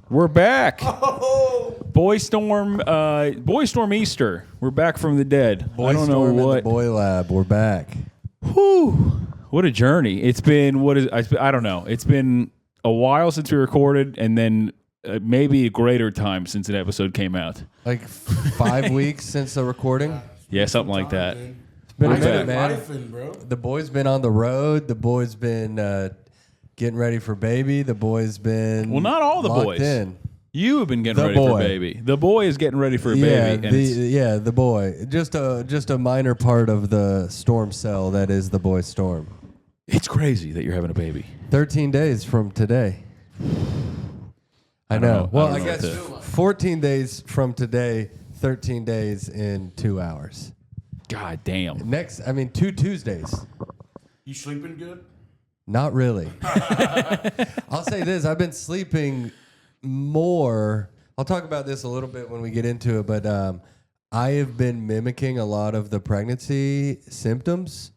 We're back. Oh. Boystorm Easter. We're back from the dead. Boystorm I don't know and what. the Boy Lab. We're back. Whew. What a journey. It's been, I don't know. It's been a while since we recorded, and then maybe a greater time since an episode came out. Like 5 weeks since the recording. Yeah, something like that. It's been a minute, man. Lifing, bro. The boy's been on the road. The boy's been getting ready for baby. The boy's been Well, not all the locked boys. in. You have been getting The ready for boy. baby. The boy is getting ready for a baby. The boy. Just a minor part of the storm cell that is the Boystorm. It's crazy that you're having a baby. 13 days from today. I know. Well, I guess 14 days from today, 13 days in 2 hours. God damn. 2 Tuesdays. You sleeping good? Not really. I'll say this. I've been sleeping more. I'll talk about this a little bit when we get into it, but I have been mimicking a lot of the pregnancy symptoms.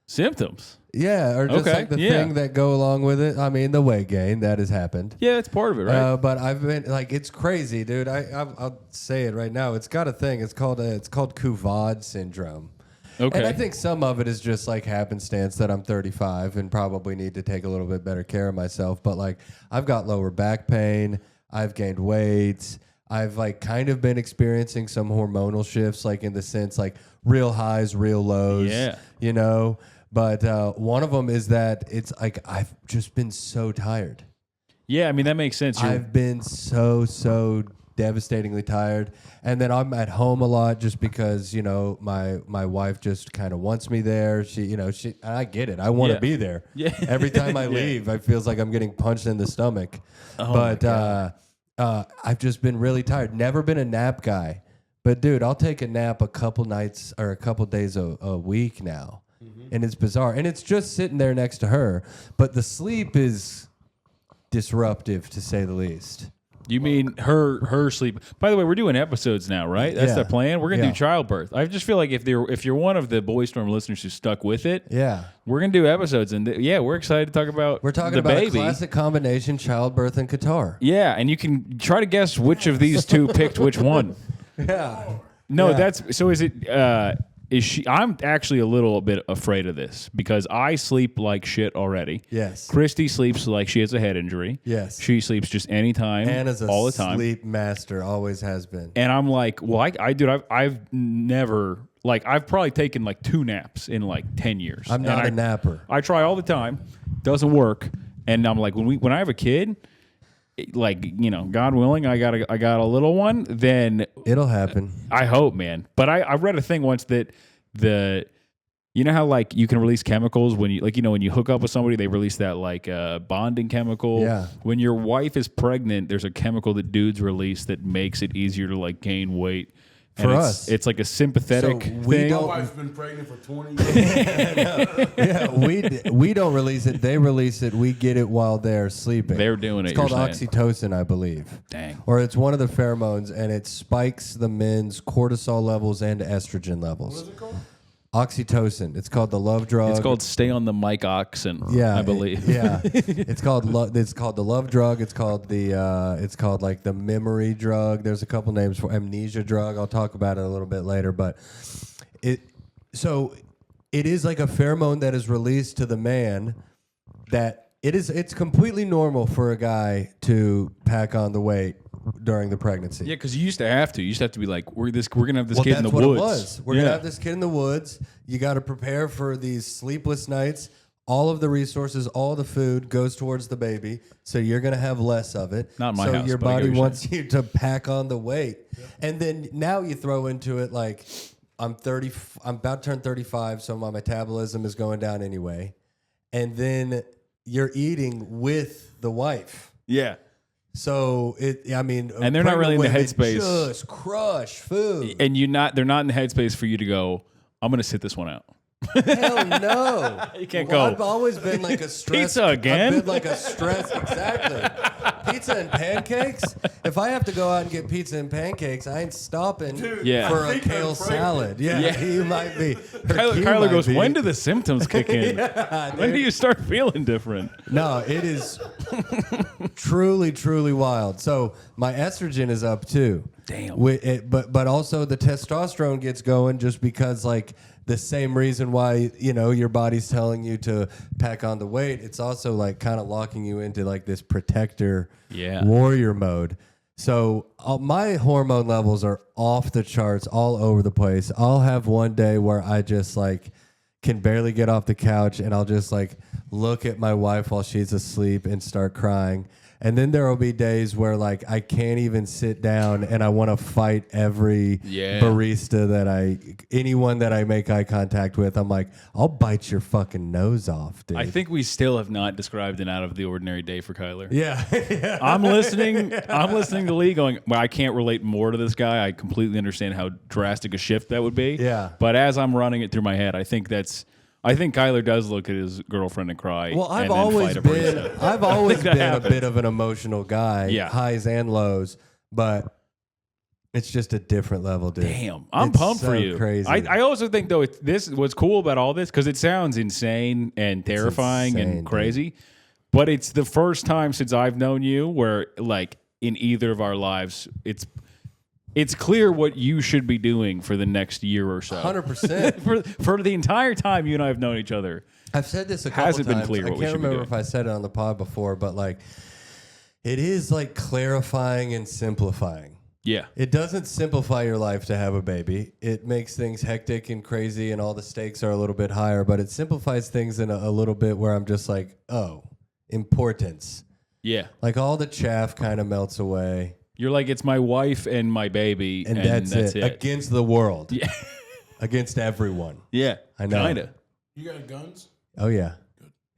Symptoms? Yeah, or just like the thing that go along with it. I mean, the weight gain, that has happened. Yeah, it's part of it, right? But I've been like, it's crazy, dude. I'll say it right now. It's got a thing. It's called Couvade syndrome. Okay. And I think some of it is just like happenstance that I'm 35 and probably need to take a little bit better care of myself. But like, I've got lower back pain. I've gained weight. I've like kind of been experiencing some hormonal shifts, like in the sense like real highs, real lows. Yeah. You know. But one of them is that it's like I've just been so tired. Yeah, I mean, that makes sense. I've been so devastatingly tired. And then I'm at home a lot just because, you know, my wife just kind of wants me there. I get it. I want to be there. Yeah. Every time I leave, it feels like I'm getting punched in the stomach. Oh But I've just been really tired. Never been a nap guy. But, dude, I'll take a nap a couple nights or a couple days a week now. And it's bizarre. And it's just sitting there next to her. But the sleep is disruptive, to say the least. You mean her sleep? By the way, we're doing episodes now, right? That's the plan. We're gonna do Childbirth. I just feel like if you're one of the Boystorm listeners who stuck with it, we're gonna do episodes, and we're excited to talk about. We're talking the about baby. a classic combination: childbirth and Qatar. Yeah, and you can try to guess which of these two picked which one. Yeah. No, Yeah. that's so. Is it? Is she? I'm actually a little bit afraid of this because I sleep like shit already. Yes. Christy sleeps like she has a head injury. Yes. She sleeps just anytime, Anna's a all the time. sleep master, always has been. And I'm like, well, I've never, like, I've probably taken like 2 naps in like 10 years. I'm not a napper. I try all the time, doesn't work. And I'm like, when I have a kid, like, you know, God willing, I got a little one, then It'll happen. I hope, man. But I read a thing once that you know how like you can release chemicals when you like, you know, when you hook up with somebody, they release that like bonding chemical. Yeah. When your wife is pregnant, there's a chemical that dudes release that makes it easier to like gain weight. And For us. It's like a sympathetic thing. My wife's been pregnant for 20 years. Yeah, we don't release it. They release it. We get it while they're sleeping. They're doing It's it. called you're saying. oxytocin, I believe. Dang. Or it's one of the pheromones, and it spikes the men's cortisol levels and estrogen levels. What is it called? Oxytocin. It's called the love drug. It's called Stay on the Mic Oxen. Yeah, I believe. It's called the love drug. It's called like the memory drug. There's a couple names for amnesia drug. I'll talk about it a little bit later, but it is like a pheromone that is released to the man that it's completely normal for a guy to pack on the weight during the pregnancy. Yeah, because you used to have to. You used to have to be like, we're gonna have this kid in the that's what woods. it was. We're gonna have this kid in the woods. You got to prepare for these sleepless nights. All of the resources, all the food goes towards the baby, so you're gonna have less of it. Not my so house, your but I get body what you're wants you to pack on the weight, and then now you throw into it like I'm about to turn 35, so my metabolism is going down anyway, and then you're eating with the wife. Yeah. So and they're not really in the headspace. Just crush food, And they're not in the headspace for you to go, I'm going to sit this one out. Hell no. You can't Well, go. I've always been like a stress. Pizza again? I've been like a stress. Exactly. Pizza and pancakes. If I have to go out and get pizza and pancakes, I ain't stopping Yeah. for a kale salad. Yeah, you might be. Kyler goes, when do the symptoms kick in? Yeah, when do you start feeling different? No, it is truly, truly wild. So my estrogen is up too. Damn. But also the testosterone gets going just because like the same reason why, you know, your body's telling you to pack on the weight. It's also like kind of locking you into like this protector warrior mode. So my hormone levels are off the charts all over the place. I'll have one day where I just like can barely get off the couch and I'll just like look at my wife while she's asleep and start crying. And then there will be days where like I can't even sit down and I want to fight every barista anyone that I make eye contact with. I'm like, I'll bite your fucking nose off, dude. I think we still have not described an out of the ordinary day for Kyler. Yeah. I'm listening to Lee going, well, I can't relate more to this guy. I completely understand how drastic a shift that would be. Yeah. But as I'm running it through my head, I think Kyler does look at his girlfriend and cry. Well, I've and always then been a happens. bit of an emotional guy, highs and lows, but it's just a different level, dude. Damn, I'm It's pumped so for you. Crazy. I also think though what's cool about all this because it sounds insane and terrifying and crazy, but it's the first time since I've known you where like in either of our lives it's clear what you should be doing for the next year or so. 100%. For the entire time you and I have known each other. I've said this a couple Hasn't times. been clear I what we can't should be remember doing. if I said it on the pod before, but like it is like clarifying and simplifying. Yeah. It doesn't simplify your life to have a baby. It makes things hectic and crazy and all the stakes are a little bit higher, but it simplifies things in a little bit where I'm just like, oh, importance. Yeah. Like all the chaff kind of melts away. You're like, it's my wife and my baby, And that's it. Against the world. Yeah. Against everyone. Yeah. I know. Kinda. You got guns? Oh, yeah.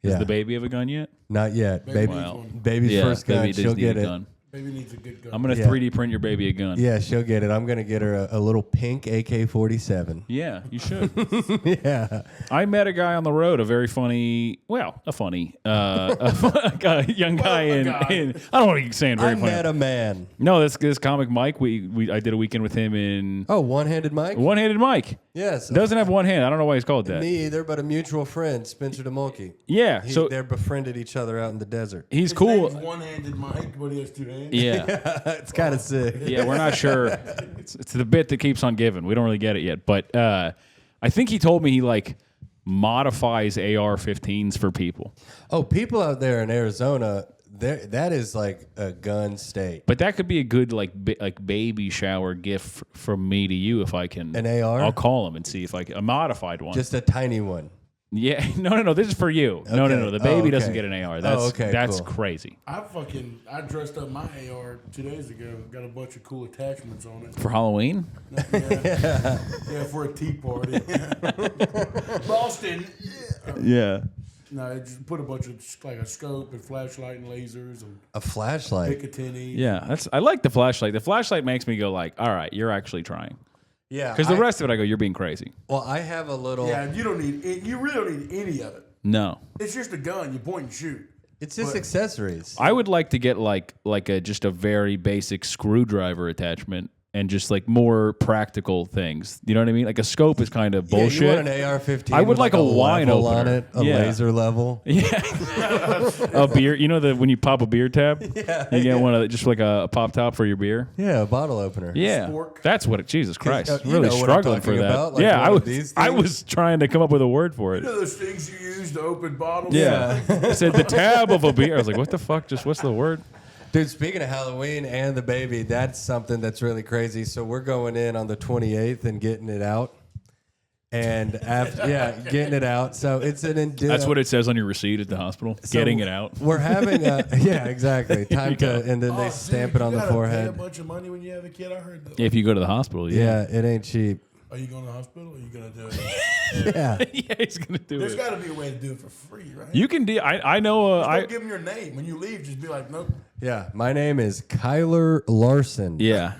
Does the baby have a gun yet? Not yet. Baby needs Wow. one. Baby's first gun. Baby does She'll need get a it. gun. Baby needs a good gun. I'm gonna Yeah. 3D print your baby a gun. Yeah, she'll get it. I'm going to get her a little pink AK-47. Yeah, you should. Yeah. I met a guy on the road, a very funny, a young guy in I don't want to keep saying very I funny. met a man. No, this comic Mike. I did a weekend with him in Oh, one-handed Mike? One-Handed Mike. Yes. Doesn't have one hand. I don't know why he's called that. Me either, but a mutual friend, Spencer DeMulkey. Yeah, so They're befriended each other out in the desert. he's His cool. name's one-handed Mike, but he has two hands. Yeah. It's kind of sick. Yeah, we're not sure. It's the bit that keeps on giving. We don't really get it yet. But I think he told me he like modifies AR-15s for people. Oh, people out there in Arizona, that is like a gun state. But that could be a good like baby shower gift from me to you if I can. An AR? I'll call him and see if I can. A modified one. Just a tiny one. Yeah. No. This is for you. No. The baby doesn't get an AR. That's cool. crazy. I dressed up my AR 2 days ago. Got a bunch of cool attachments on it. For Halloween? Yeah, for a tea party. Boston. Yeah. No, I just put a bunch of like a scope and flashlight and lasers and A flashlight. Picatinny. Yeah. I like the flashlight. The flashlight makes me go like, all right, you're actually trying. Yeah. Because the rest of it, I go, you're being crazy. Well, I have a little. Yeah, you don't need it. You really don't need any of it. No. It's just a gun. You point and shoot. It's just accessories. I would like to get like just a very basic screwdriver attachment and just like more practical things. You know what I mean? Like a scope is kind of bullshit. You want an AR-15? I would with like a wine level opener. on it, a laser level. Yeah. A beer. You know when you pop a beer tab? Yeah. You get one of just like a pop top for your beer? Yeah, a bottle opener. Yeah. Spork. That's what Jesus Christ. you Really know what I'm struggling for talking that. about, like yeah, one of these I things? was trying to come up with a word for You it. know those things you use to open bottles? Yeah. I said the tab of a beer. I was like, what the fuck? What's the word? Dude, speaking of Halloween and the baby, that's something that's really crazy. So we're going in on the 28th and getting it out. And after, getting it out. So it's an That's what it says on your receipt at the hospital. So getting it out. We're having exactly. Time to, and then they stamp it on the You gotta pay a forehead. bunch of money when you have a kid. I heard that. If you go to the hospital, Yeah, it ain't cheap. Are you going to the hospital or are you going to do it? Yeah. Yeah, he's gonna do There's it. got to be a way to do it for free, right? You can do. I know. Just I don't give them your name. When you leave, just be like, nope. Yeah. My name is Kyler Larson. yeah.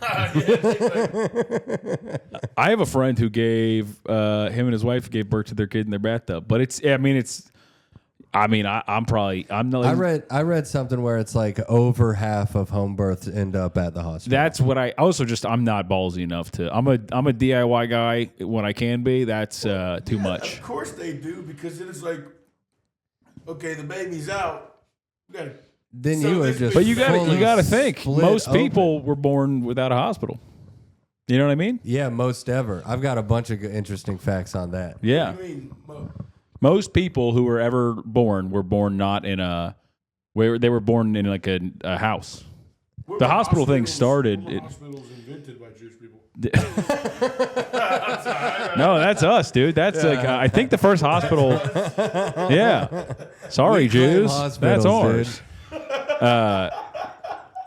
I have a friend who gave him and his wife gave birth to their kid in their bathtub. But it's. I mean, it's. I mean, I'm not. I read something where it's like over half of home births end up at the hospital. That's what I also just. I'm not ballsy enough to. I'm a DIY guy when I can be. That's too much. Of course they do, because then it's like, okay, the baby's out. We got to. Then you are just. But you got to think. Most people open. were born without a hospital. You know what I mean? Yeah, most ever. I've got a bunch of interesting facts on that. Yeah. What do you mean? Most people who were ever born were born not in a where they were born in like a house. The hospital thing started. Hospitals invented by Jewish people. No, that's us, dude. That's like I think the first hospital. Yeah, sorry, Jews. That's ours.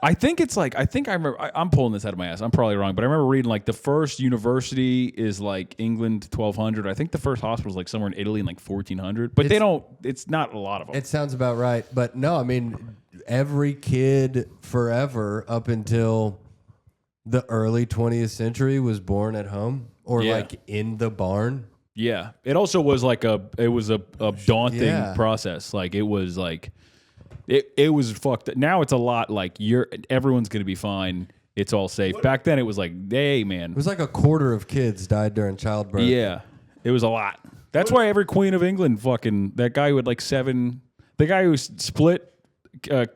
I think it's like I remember. I'm pulling this out of my ass. I'm probably wrong, but I remember reading like the first university is like England 1200. I think the first hospital is like somewhere in Italy in like 1400. But they don't. It's not a lot of them. It sounds about right, but no, I mean every kid forever up until the early 20th century was born at home or like in the barn. Yeah, it also was like a daunting process. Like it was like. It was fucked. Now it's a lot like everyone's gonna be fine. It's all safe. Back then it was like, hey man, It was like a quarter of kids died during childbirth. yeah, it was a lot. That's why every Queen of England that guy who had like 7, the guy who split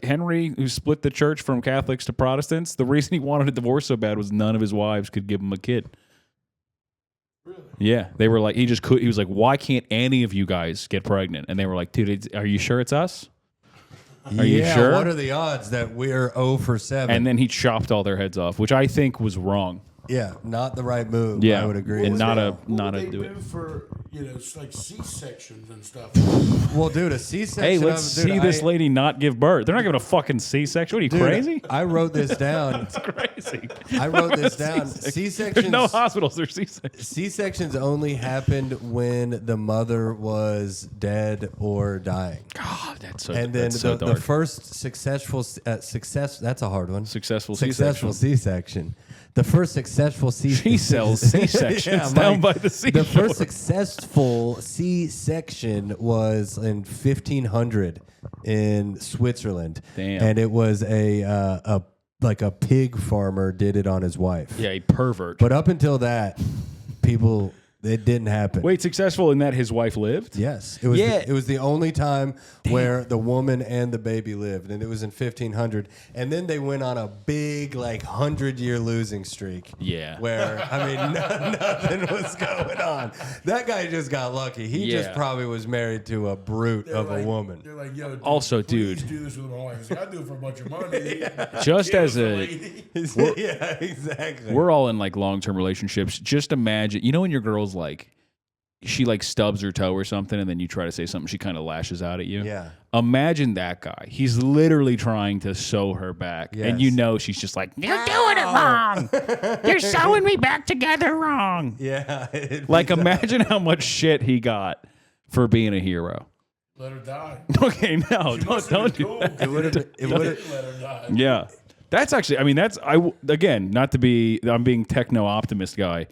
Henry, who split the church from Catholics to Protestants. The reason he wanted a divorce so bad was none of his wives could give him a kid. Really? Yeah, they were like, he was like, why can't any of you guys get pregnant? And they were like, dude, are you sure it's us? Are you sure? What are the odds that we're 0 for 7? And then he chopped all their heads off, which I think was wrong. Yeah, not the right move. Yeah, I would agree. and not a What would they do do it. for, it's like C-sections and stuff. Well, dude, a C-section. Hey, let's see this lady not give birth. They're not giving a fucking C-section. What are you, crazy? I wrote this down. It's crazy. I wrote this down. C-sections. There's no hospitals. There's C-sections. C-sections only happened when the mother was dead or dying. God, that's so. And then that's so the dark. first successful success. That's a hard one. Successful C-section. The first successful She sells C-sections down by the seashore. The first successful C-section was in 1500 in Switzerland. Damn. And it was a pig farmer did it on his wife. Yeah, a pervert. But up until that, it didn't happen. Wait, successful in that his wife lived? Yes. It was it was the only time where the woman and the baby lived, and it was in 1500. And then they went on a big 100-year losing streak. Yeah. Where nothing was going on. That guy just got lucky. He just probably was married to a brute of a woman. They're like, yo, dude, Also, please dude. do this with my wife. He's like, I do it for a bunch of money. Just as a lady. Yeah, exactly. we're all in long-term relationships. Just imagine, when your girl's she stubs her toe or something, and then you try to say something, she kind of lashes out at you. Yeah. Imagine that guy. He's literally trying to sew her back, and she's just like, "You're doing it wrong. You're sewing me back together wrong." Yeah. Imagine how much shit he got for being a hero. Let her die. Okay, no, don't do that. It would have. Let her die. Yeah. That's actually, I'm being techno optimist guy.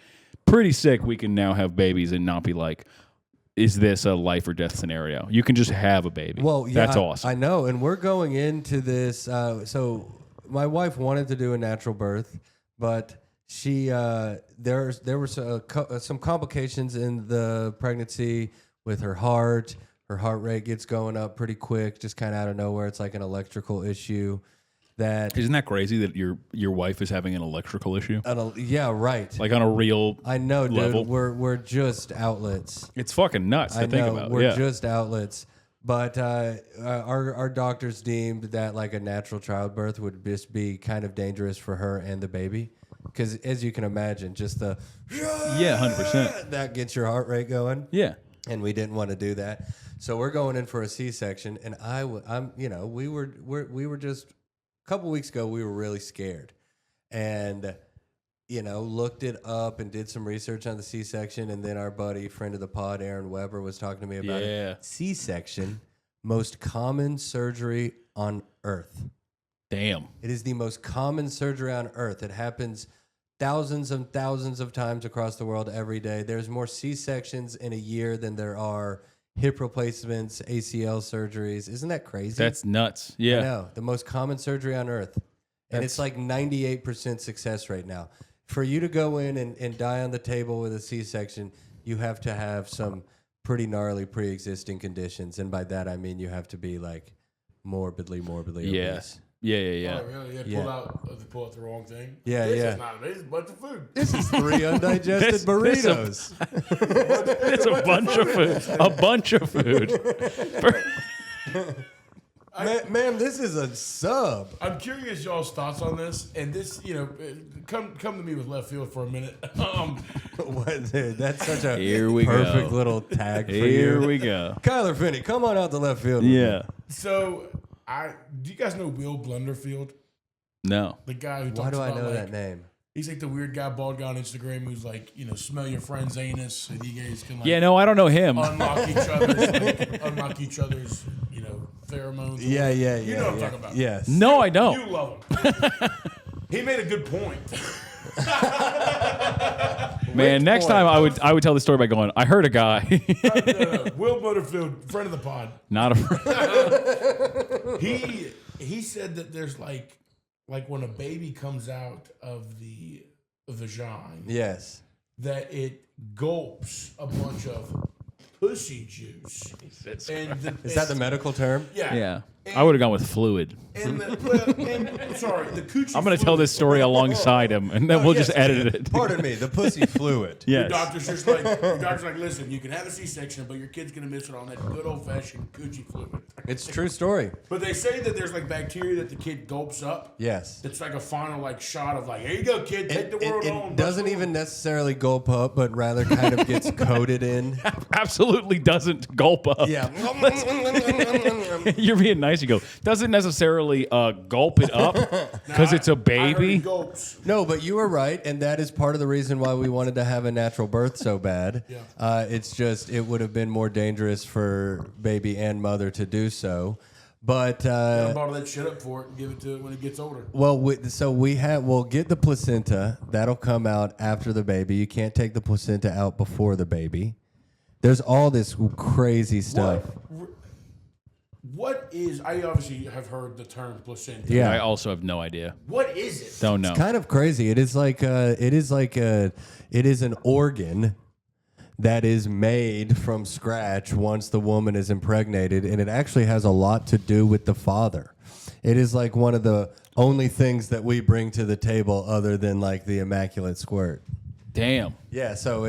Pretty sick we can now have babies and not be like, is this a life or death scenario? You can just have a baby. Well, yeah, that's awesome. I know, and we're going into this. So my wife wanted to do a natural birth, but she there were some complications in the pregnancy with her heart. Her heart rate gets going up pretty quick, just kind of out of nowhere. It's like an electrical issue. Isn't that crazy that your wife is having an electrical issue? Yeah, right. On a real I know, dude. level? We're just outlets. It's fucking nuts to think about. We're just outlets. But our doctors deemed that a natural childbirth would just be kind of dangerous for her and the baby. Because as you can imagine, just the 100%. that gets your heart rate going. Yeah. And we didn't want to do that. So we're going in for a C-section. And we were just... A couple weeks ago, we were really scared, and looked it up and did some research on the C-section, and then our buddy, friend of the pod, Aaron Weber, was talking to me about it. C-section, most common surgery on Earth. Damn. It is the most common surgery on Earth. It happens thousands and thousands of times across the world every day. There's more C-sections in a year than there are hip replacements, ACL surgeries. Isn't that crazy? That's nuts. Yeah. I know. The most common surgery on Earth. And it's like 98% success rate now. For you to go in and die on the table with a C-section, you have to have some pretty gnarly pre-existing conditions. And by that, I mean you have to be like morbidly obese. Yeah. Oh, really? They pull out the wrong thing? Yeah, This is not amazing. It's a bunch of food. This is 3 undigested burritos. It's a bunch of food. A bunch of food. Ma'am, this is a sub. I'm curious y'all's thoughts on this, and this, come to me with left field for a minute. Dude, that's such a Here we perfect go. little tag for Here you. we go. Kyler Finney, come on out the left field. Yeah. So, do you guys know Will Blunderfield? No. The guy who talks Why do I about, know that name? He's like the weird guy, bald guy on Instagram who's like, smell your friend's anus, and you guys can like Yeah, no, I don't know him. unlock each other's, pheromones. Yeah. You know what I'm talking about. Yes. No, I don't. You love him. He made a good point. Man, next time I would tell the story by going, I heard a guy. No. Will Butterfield, friend of the pod. Not a He said that there's like when a baby comes out of the vagina, Yes. that it gulps a bunch of pussy juice. Is that the medical term? Yeah. Yeah. I would have gone with fluid. And the coochie. I'm going to tell this story alongside him, and then we'll just edit it. Pardon me, the pussy fluid. Your Yes. doctor's like, listen, you can have a C-section, but your kid's gonna miss it on that good old fashioned coochie fluid. It's a true story. But they say that there's like bacteria that the kid gulps up. Yes. It's like a final like shot of like, here you go, kid, take the world on. It doesn't even necessarily gulp up, but rather kind of gets coated in. Absolutely doesn't gulp up. Yeah. You're being nice. You go, doesn't necessarily gulp it up because it's a I heard baby. he gulps. No, but you were right, and that is part of the reason why we wanted to have a natural birth so bad. Yeah. It's just it would have been more dangerous for baby and mother to do so. But Bottle that shit up for it and give it to it when it gets older. well, we'll get the placenta. That'll come out after the baby. You can't take the placenta out before the baby. There's all this crazy stuff. What is? I obviously have heard the term placenta. Yeah. I also have no idea. What is it? Don't know. Kind of crazy. It is an organ that is made from scratch once the woman is impregnated, and it actually has a lot to do with the father. It is like one of the only things that we bring to the table other than like the immaculate squirt. Damn. Yeah, so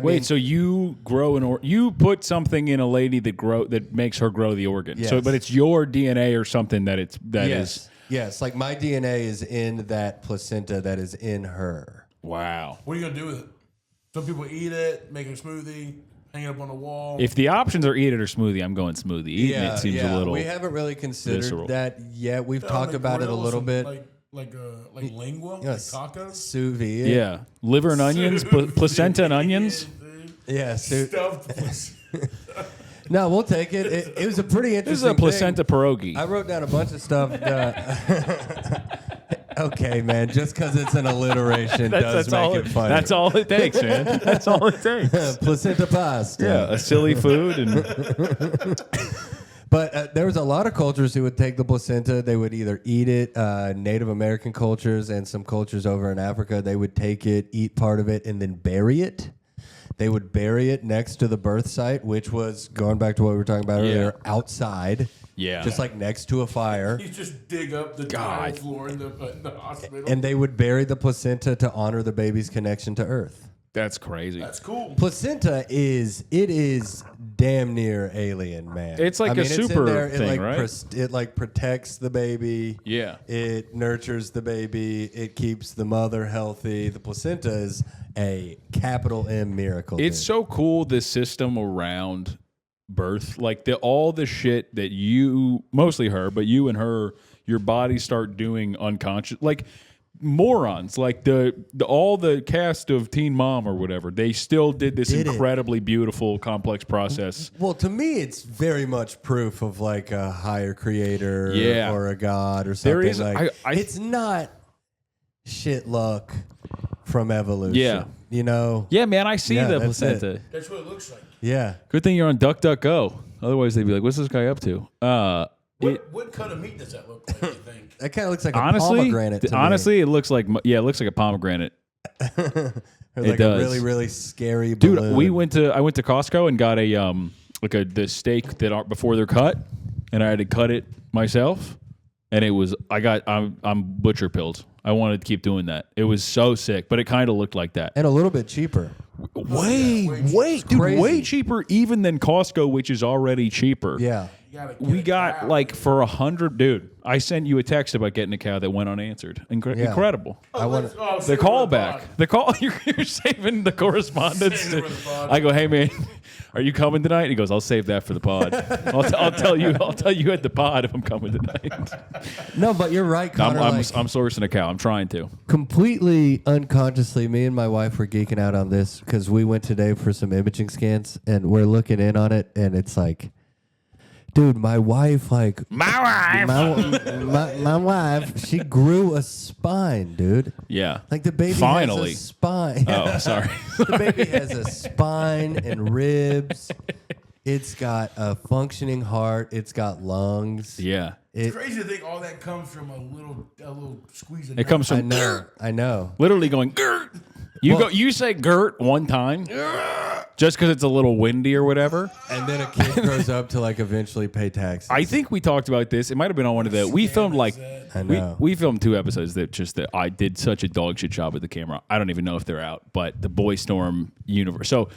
Wait, so you grow you put something in a lady that makes her grow the organ. Yes. So, but it's your DNA or something that is. Yes, like my DNA is in that placenta that is in her. Wow. What are you gonna do with it? Some people eat it, make a smoothie, hang it up on the wall. If the options are eat it or smoothie, I'm going smoothie. Eating it seems a little. We haven't really considered visceral. that yet. We've talked Like about it a grills little and bit. like lingua, Yes. like tacos. Sous vide. Yeah. Liver and onions, placenta and onions. Yeah, Stuffed. No, we'll take it. It was a pretty interesting. This is a placenta pierogi. I wrote down a bunch of stuff. Okay, man. Just because it's an alliteration does make it funny. That's all it takes, man. That's all it takes. Placenta pasta. Yeah, a silly food and. But there was a lot of cultures who would take the placenta. They would either eat it, Native American cultures and some cultures over in Africa, they would take it, eat part of it, and then bury it. They would bury it next to the birth site, which was, going back to what we were talking about earlier, outside. Yeah. Just like next to a fire. You just dig up the tile floor in the hospital. And they would bury the placenta to honor the baby's connection to Earth. That's crazy. That's cool. Placenta is damn near alien, man. It's like a super thing, right? It like protects the baby. Yeah. It nurtures the baby. It keeps the mother healthy. The placenta is a capital M miracle. It's so cool, the system around birth, like all the shit that you, mostly her, but you and her, your body start doing unconscious. Like morons. Like the all the cast of Teen Mom or whatever, they still did this incredibly beautiful, complex process. Well, to me, it's very much proof of like a higher creator or a god or something. There is, like it's not shit luck from evolution. Yeah. You know? Yeah, man, I see the placenta. That's what it looks like. Yeah. Good thing you're on DuckDuckGo. Otherwise, they'd be like, "What's this guy up to?" What kind of meat does that look like, you think? That kind of looks like a pomegranate to honestly, it looks like it looks like a pomegranate. It does. A really, really scary balloon. Dude, I went to Costco and got the steak that before they're cut, and I had to cut it myself, and I'm butcher pilled. I wanted to keep doing that. It was so sick, but it kind of looked like that. And a little bit cheaper. Way cheaper even than Costco, which is already cheaper. Yeah. We got like for $100, dude. I sent you a text about getting a cow that went unanswered. Incredible. The callback. The call. You're saving the correspondence. I go, hey man, are you coming tonight? He goes, I'll save that for the pod. I'll tell you at the pod if I'm coming tonight. No, but you're right, Connor. I'm sourcing a cow. I'm trying to. Completely unconsciously, me and my wife were geeking out on this because we went today for some imaging scans and we're looking in on it, and it's like, dude, my wife, my wife, she grew a spine, dude. Yeah. Like the baby finally has a spine. Oh, sorry. The baby has a spine and ribs. It's got a functioning heart. It's got lungs. Yeah. It's crazy to think all that comes from a little squeeze of It comes from I know. Literally going Gert. You say Gert one time just because it's a little windy or whatever, and then a kid grows up to like eventually pay taxes. I think we talked about this. It might have been on one of the. We filmed we filmed 2 episodes that I did such a dog shit job with the camera. I don't even know if they're out, but the Boystorm universe. So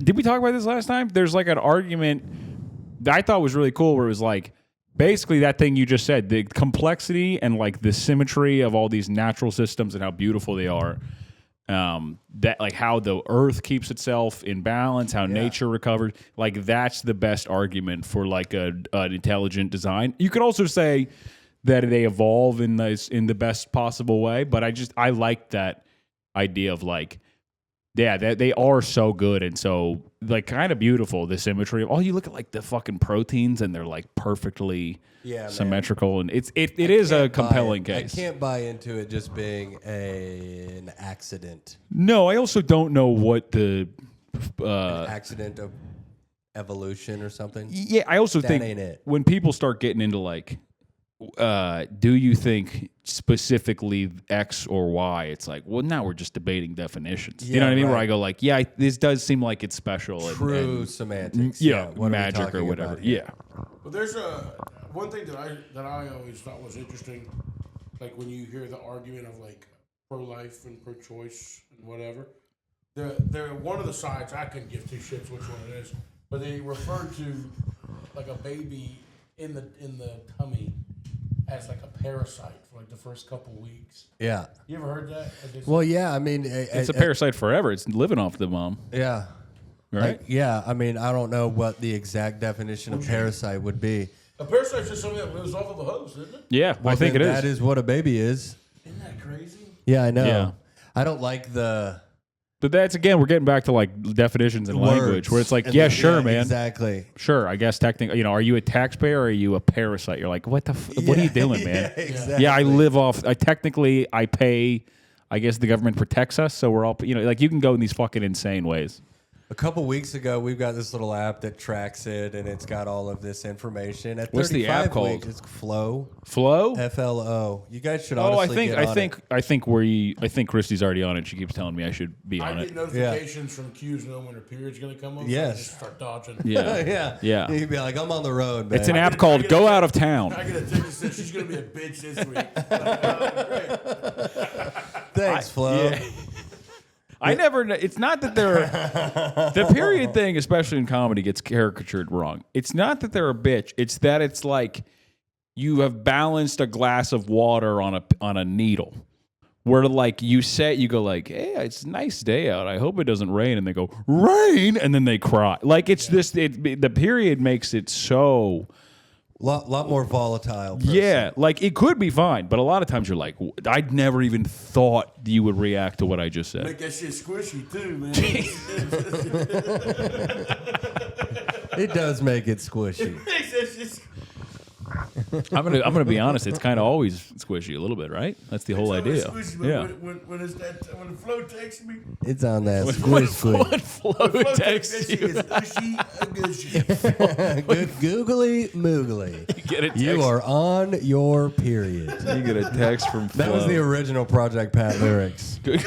did we talk about this last time? There's like an argument that I thought was really cool where it was like basically that thing you just said, the complexity and like the symmetry of all these natural systems and how beautiful they are. That like how the earth keeps itself in balance, how nature recovers, like that's the best argument for like an intelligent design. You could also say that they evolve in the best possible way, but I like that idea of like, yeah, they are so good and so like kind of beautiful, the symmetry of you look at like the fucking proteins and they're like perfectly symmetrical, and it is a compelling case. I can't buy into it just being an accident. No, I also don't know what the an accident of evolution or something. Yeah, I also think ain't it. When people start getting into like, do you think specifically X or Y? It's like, well, now we're just debating definitions. You know what I mean? Right. Where I go like, yeah, this does seem like it's special. True semantics. Yeah, magic or whatever. Yeah. Well, there's one thing that I always thought was interesting, like when you hear the argument of like pro-life and pro-choice and whatever. They're one of the sides. I couldn't give two shits which one it is, but they refer to like a baby in the tummy as like a parasite for like the first couple weeks. Yeah. You ever heard that? Well, yeah. I mean, it's a parasite forever. It's living off the mom. Yeah. Right. I mean, I don't know what the exact definition of parasite would be. A parasite is just something that lives off of a host, isn't it? Yeah, well, I think it is. That is what a baby is. Isn't that crazy? Yeah, I know. Yeah. I don't like the. But that's again, we're getting back to like definitions and language, where it's like, yeah, sure, man, exactly, sure. I guess technically, are you a taxpayer or are you a parasite? You're like, what what are you doing, man? Exactly. Yeah, I live off. I pay. I guess the government protects us, so we're all, like you can go in these fucking insane ways. A couple weeks ago, we've got this little app that tracks it, and it's got all of this information. At What's the app called? It's Flow. Flow? FLO. You guys should honestly get on it. I think Christy's already on it. She keeps telling me I should be on it. I get notifications from Q's knowing when her period's going to come up. Yes. So I just start dodging. Yeah. You'd be like, I'm on the road, man. It's an app called Go Out of Town. I get a text that says she's going to be a bitch this week. Great. Thanks, Flo. Yeah. I never. It's not that they're the period thing, especially in comedy, gets caricatured wrong. It's not that they're a bitch. It's that it's like you have balanced a glass of water on a needle, where like you go like, hey, it's a nice day out. I hope it doesn't rain, and they go rain, and then they cry. Like it's the period makes it so Lot more volatile. Person. Yeah, like it could be fine, but a lot of times you're like, I'd never even thought you would react to what I just said. Make that shit squishy too, man. It does make it squishy. I'm gonna be honest. It's kind of always squishy a little bit, right? That's the whole idea. Squishy, yeah. When the flow texts me, it's on that when squish. Flow texts you. Is gushy, gushy. Good googly moogly. You get a text. You are on your period. You get a text from Flo. That was the original Project Pat lyrics. Good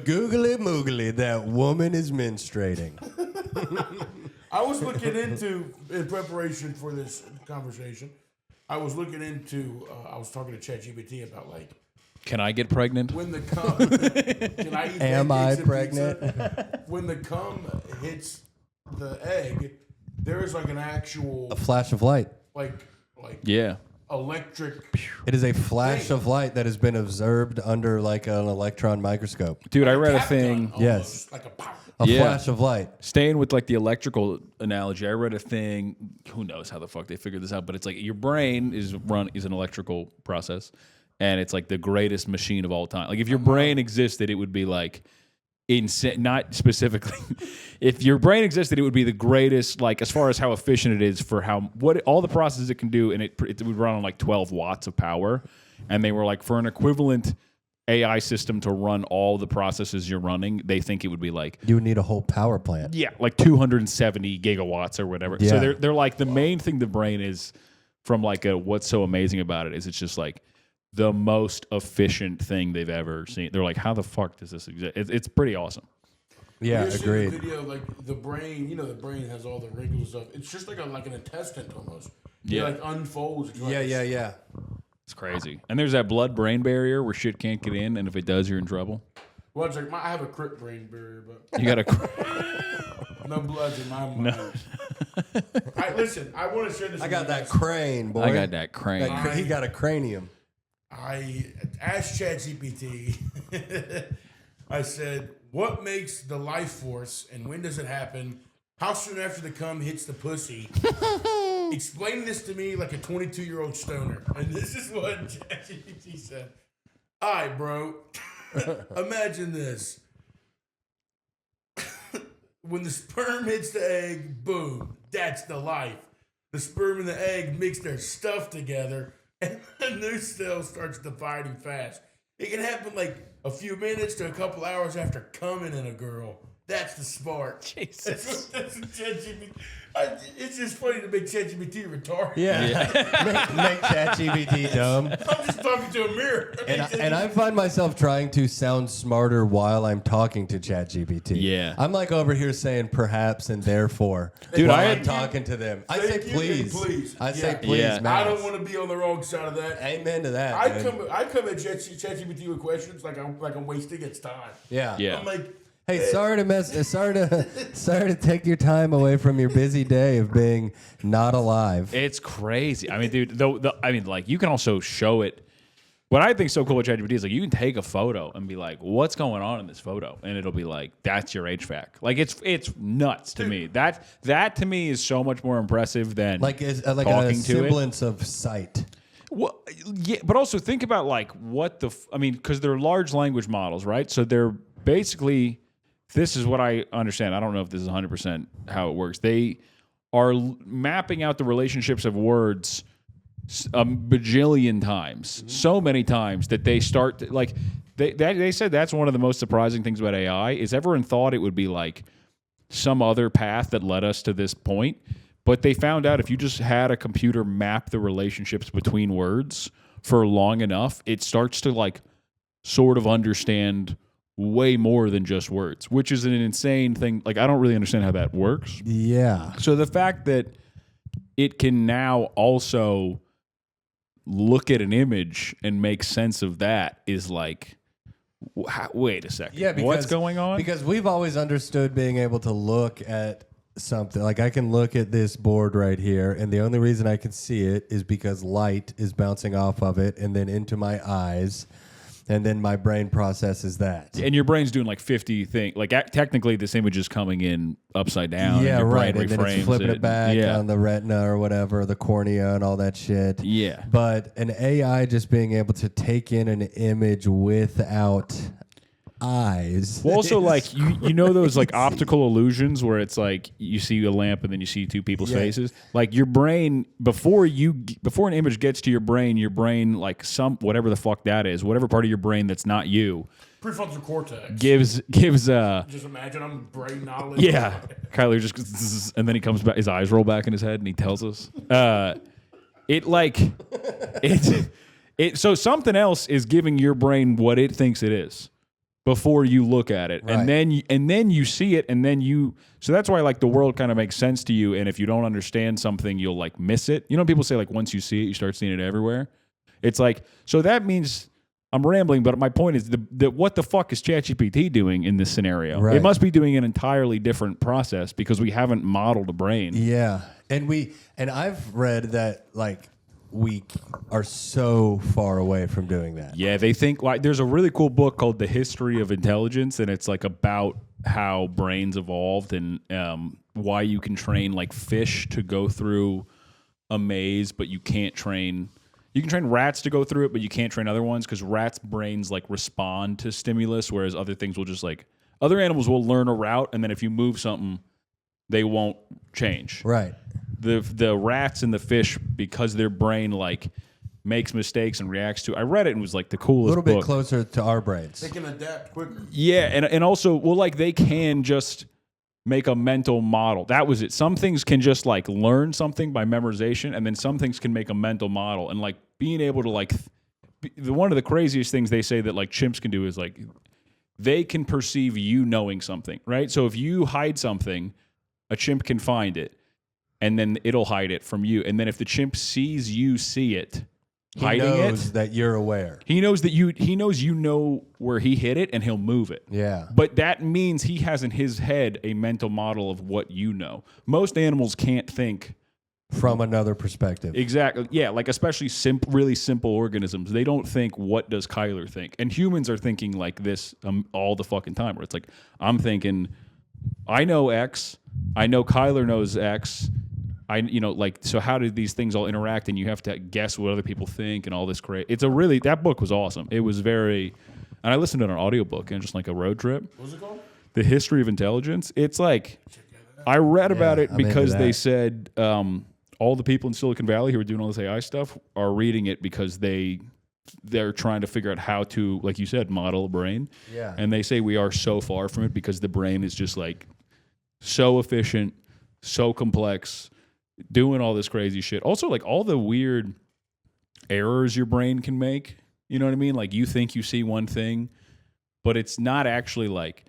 googly moogly. That woman is menstruating. I was looking into, in preparation for this conversation, I was looking into, I was talking to ChatGPT about like, can I get pregnant? When the cum, can I eat Am I pancakes and pregnant? pizza? When the cum hits the egg, there is like an actual A flash of light. like Yeah. electric. It is a flash of light that has been observed under like an electron microscope. Dude, I read a Tap thing. gun, Yes. almost, like a pow. A Yeah. flash of light. Staying with like the electrical analogy, I read a thing. Who knows how the fuck they figured this out? But it's like your brain is an electrical process, and it's like the greatest machine of all time. Like if your brain existed, it would be like insane. Not specifically. If your brain existed, it would be the greatest. Like as far as how efficient it is for what all the processes it can do, and it would run on like 12 watts of power. And they were like for an equivalent AI system to run all the processes you're running, they think it would be like You would need a whole power plant. yeah, like 270 gigawatts or whatever. Yeah. So they're like the main thing the brain is from like what's so amazing about it is it's just like the most efficient thing they've ever seen. They're like, how the fuck does this exist? It's pretty awesome. Yeah, You see agreed. the video, like the brain, the brain has all the wrinkles and stuff. It's just like an intestine almost. Yeah. It like unfolds. It's like Yeah. It's crazy. And there's that blood-brain barrier where shit can't get in, and if it does, you're in trouble. Well, it's like I have a crypt brain barrier, but You got to... no bloods in my mind. Listen, I want to share this. I with got you that guys. crane, boy. I got that crane. He got a cranium. I asked ChatGPT. I said, "What makes the life force, and when does it happen? How soon after the cum hits the pussy?" Explain this to me like a 22-year-old stoner. And this is what ChatGPT said. All right, bro. Imagine this. When the sperm hits the egg, boom, that's the life. The sperm and the egg mix their stuff together, and a new cell starts dividing fast. It can happen like a few minutes to a couple hours after coming in a girl. That's the spark. Jesus. That's what ChatGPT. It's just funny to make ChatGPT retarded. Yeah. make ChatGPT dumb. I'm just talking to a mirror. And I find myself trying to sound smarter while I'm talking to ChatGPT. Yeah. I'm like over here saying perhaps and therefore. Dude, while I I'm had- talking to them. I say Thank you, please. and please. I say Yeah. please, Yeah. man. I don't want to be on the wrong side of that. Amen to that. I man. come at ChatGPT with questions like I'm wasting its time. Yeah. Yeah. I'm like, Hey, sorry to take your time away from your busy day of being not alive. It's crazy. I mean, dude, like you can also show it. What I think is so cool with ChatGPT is like you can take a photo and be like, "What's going on in this photo?" And it'll be like, "That's your HVAC." Like it's nuts to me. That to me is so much more impressive than like a talking to it. semblance of sight. Well, yeah, but also think about like what I mean, because they're large language models, right? So they're basically. This is what I understand. I don't know if this is 100% how it works. They are mapping out the relationships of words a bajillion times, so many times that they start to, like they said that's one of the most surprising things about AI is everyone thought it would be like some other path that led us to this point, but they found out if you just had a computer map the relationships between words for long enough, it starts to like sort of understand way more than just words, which is an insane thing. Like, I don't really understand how that works. Yeah. So the fact that it can now also look at an image and make sense of that is like, wait a second. Yeah, because, what's going on? Because we've always understood being able to look at something. Like I can look at this board right here, and the only reason I can see it is because light is bouncing off of it and then into my eyes. and then my brain processes that. And your brain's doing like 50 things. Like technically, this image is coming in upside down. Yeah, and your right. brain And then it's flipping it back on the retina or whatever, the cornea and all that shit. Yeah. But an AI just being able to take in an image without eyes. Well, also, like you know those like optical illusions where it's like you see a lamp and then you see two people's faces. Like your brain before an image gets to your brain like whatever the fuck that is, whatever part of your brain that's not you, prefrontal cortex gives. Just imagine I'm brain knowledge. Yeah, Kyler just goes, and then he comes back. His eyes roll back in his head and he tells us. So something else is giving your brain what it thinks it is before you look at it. Right. And then you see it, and then so that's why like the world kind of makes sense to you, and if you don't understand something, you'll like miss it. You know, people say like once you see it, you start seeing it everywhere. It's like, so that means I'm rambling, but my point is that what the fuck is ChatGPT doing in this scenario? Right. It must be doing an entirely different process because we haven't modeled a brain. Yeah. And I've read that like we are so far away from doing that. Yeah, they think like there's a really cool book called The History of Intelligence, and it's like about how brains evolved and why you can train like fish to go through a maze, but you can't train. You can train rats to go through it, but you can't train other ones because rats' brains like respond to stimulus, whereas other things will just like other animals will learn a route, and then if you move something, they won't change. Right. The rats and the fish, because their brain like makes mistakes and reacts to. I read it and was like the coolest. A little bit book. Closer to our brains. They can adapt quicker. Yeah, and also well, like they can just make a mental model. That was it. Some things can just like learn something by memorization, and then some things can make a mental model. And like being able to like one of the craziest things they say that like chimps can do is like they can perceive you knowing something, right? So if you hide something, a chimp can find it. And then it'll hide it from you. And then if the chimp sees you see it, hiding it, he knows that you're aware. He knows that you know where he hid it, and he'll move it. Yeah. But that means he has in his head a mental model of what you know. Most animals can't think from another perspective. Exactly. Yeah, like especially really simple organisms. They don't think, what does Kyler think? And humans are thinking like this all the fucking time, where it's like, I'm thinking, I know X, I know Kyler knows X. So how did these things all interact? And you have to guess what other people think and all this crazy. That book was awesome. It was and I listened to an audiobook and just like a road trip. What was it called? The History of Intelligence. It's like, I read about it because they said all the people in Silicon Valley who are doing all this AI stuff are reading it because they're trying to figure out how to, like you said, model a brain. Yeah. And they say we are so far from it because the brain is just like so efficient, so complex, doing all this crazy shit. Also, like all the weird errors your brain can make. You know what I mean? Like you think you see one thing, but it's not actually like,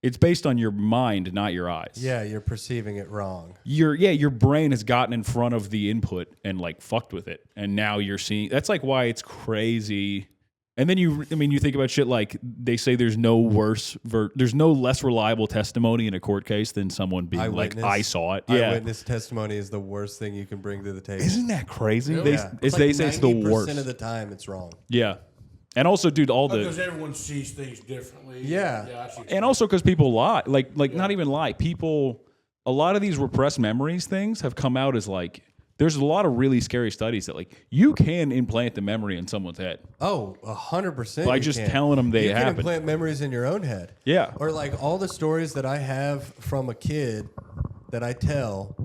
it's based on your mind, not your eyes. Yeah, you're perceiving it wrong. Your brain has gotten in front of the input and like fucked with it. And now you're seeing, that's like why it's crazy. And then you think about shit like they say there's no less reliable testimony in a court case than someone being like, I saw it. Yeah. Eyewitness testimony is the worst thing you can bring to the table. Isn't that crazy? Really? They say it's the worst. 90% of the time it's wrong. Yeah. And also, dude, because everyone sees things differently. Yeah. And also because people lie. Like not even lie. People, a lot of these repressed memories things have come out as like, there's a lot of really scary studies that like you can implant the memory in someone's head. Oh, 100%. By just telling them they happen. You can implant memories in your own head. Yeah. Or like all the stories that I have from a kid that I tell,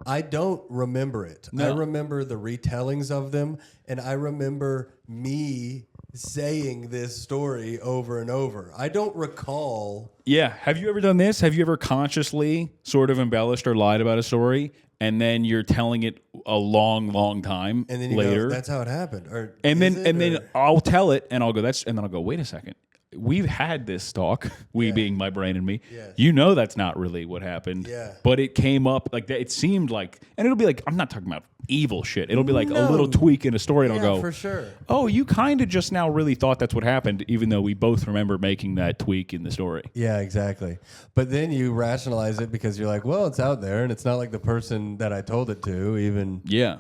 I don't remember it. No. I remember the retellings of them, and I remember me saying this story over and over. I don't recall. Yeah. Have you ever done this? Have you ever consciously sort of embellished or lied about a story? And then you're telling it a long, long time and then you later. Go, that's how it happened. Then I'll tell it, and I'll go. And then I'll go. Wait a second. We've had this talk. We being my brain and me. Yes. You know that's not really what happened. Yeah. But it came up like that. It seemed like, and it'll be like, I'm not talking about evil shit. It'll be like a little tweak in a story, and I'll go, for sure. Oh, you kind of just now really thought that's what happened, even though we both remember making that tweak in the story. Yeah, exactly. But then you rationalize it because you're like, well, it's out there, and it's not like the person that I told it to even. Yeah.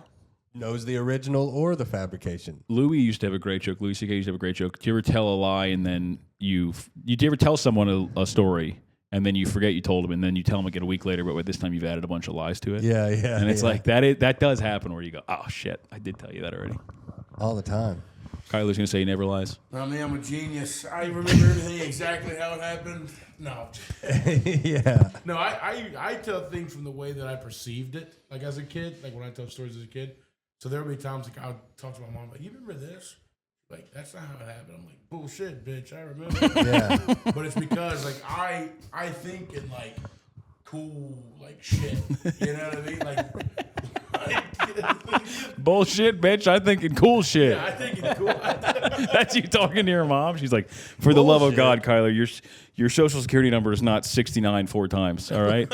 knows the original or the fabrication. Louis used to have a great joke. Louis C.K. used to have a great joke. Do you ever tell a lie and then do you ever tell someone a story and then you forget you told them and then you tell them again a week later, but this time you've added a bunch of lies to it? Yeah. And it's like that does happen where you go, oh shit, I did tell you that already. All the time. Kyler's gonna say he never lies. I mean, I'm a genius. I remember everything exactly how it happened. No. Yeah. No, I tell things from the way that I perceived it, like as a kid, like when I tell stories as a kid. So there would be times like I'll talk to my mom, like, you remember this? Like, that's not how it happened. I'm like, bullshit, bitch, I remember. Yeah. But it's because like I think in like cool like shit. You know what I mean? Like bullshit, bitch. I think in cool shit. Yeah, I think it's cool. That's you talking to your mom. She's like, for the love of God, Kyler, your social security number is not 69 4 times. All right,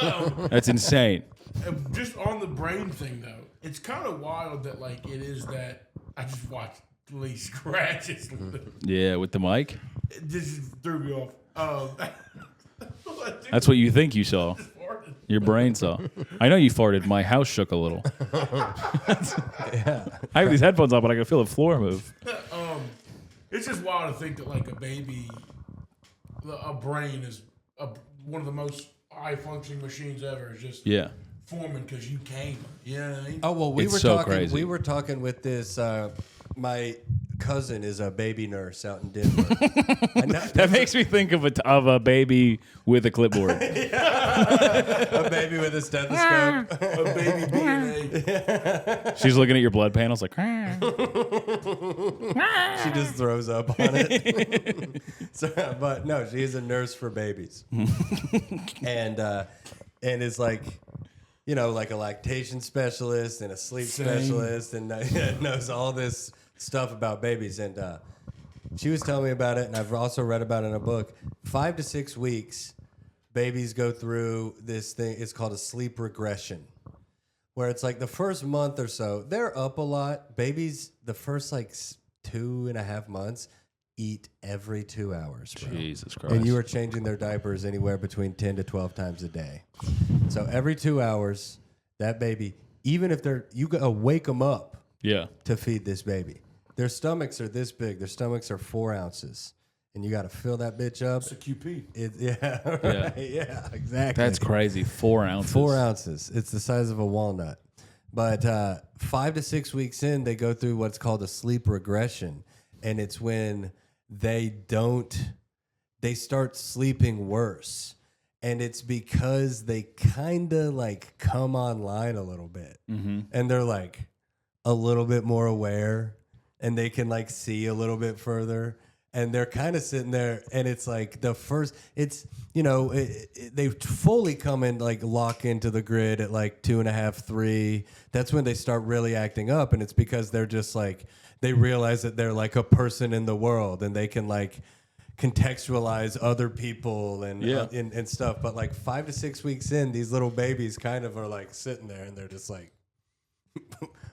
that's insane. And just on the brain thing though, it's kind of wild that like it is that I just watched Lee scratches. Yeah, with the mic. It just threw me off. That's what you think you saw. Your brain saw. I know you farted. My house shook a little. Yeah. I have these headphones on, but I can feel the floor move. It's just wild to think that like a baby, a brain is one of the most high-functioning machines ever. Is just forming because you came. You know what I mean? Oh well, Crazy. We were talking with this. My cousin is a baby nurse out in Denver. That makes me think of a baby with a clipboard. A baby with a stethoscope. A baby DNA. She's looking at your blood panels like. She just throws up on it. But no, she is a nurse for babies, and is like, you know, like a lactation specialist and a sleep specialist, and knows all this stuff about babies. And she was telling me about it, and I've also read about it in a book. 5 to 6 weeks, babies go through this thing. It's called a sleep regression, where it's like the first month or so, they're up a lot. Babies, the first like 2.5 months, eat every 2 hours, bro. Jesus Christ. And you are changing their diapers anywhere between 10 to 12 times a day. So every 2 hours, that baby, even if you gotta wake them up to feed this baby. Their stomachs are this big. Their stomachs are 4 ounces. And you got to fill that bitch up. It's a QP. Yeah, exactly. That's crazy. 4 ounces. 4 ounces. It's the size of a walnut. But 5 to 6 weeks in, they go through what's called a sleep regression. And it's when they start sleeping worse. And it's because they kind of like come online a little bit. Mm-hmm. And they're like a little bit more aware. And they can like see a little bit further. And they're kind of sitting there, and it's like they fully come and like lock into the grid at like 2.5, 3. That's when they start really acting up, and it's because they're just like, they realize that they're like a person in the world, and they can like contextualize other people and stuff. But like 5 to 6 weeks in, these little babies kind of are like sitting there, and they're just like,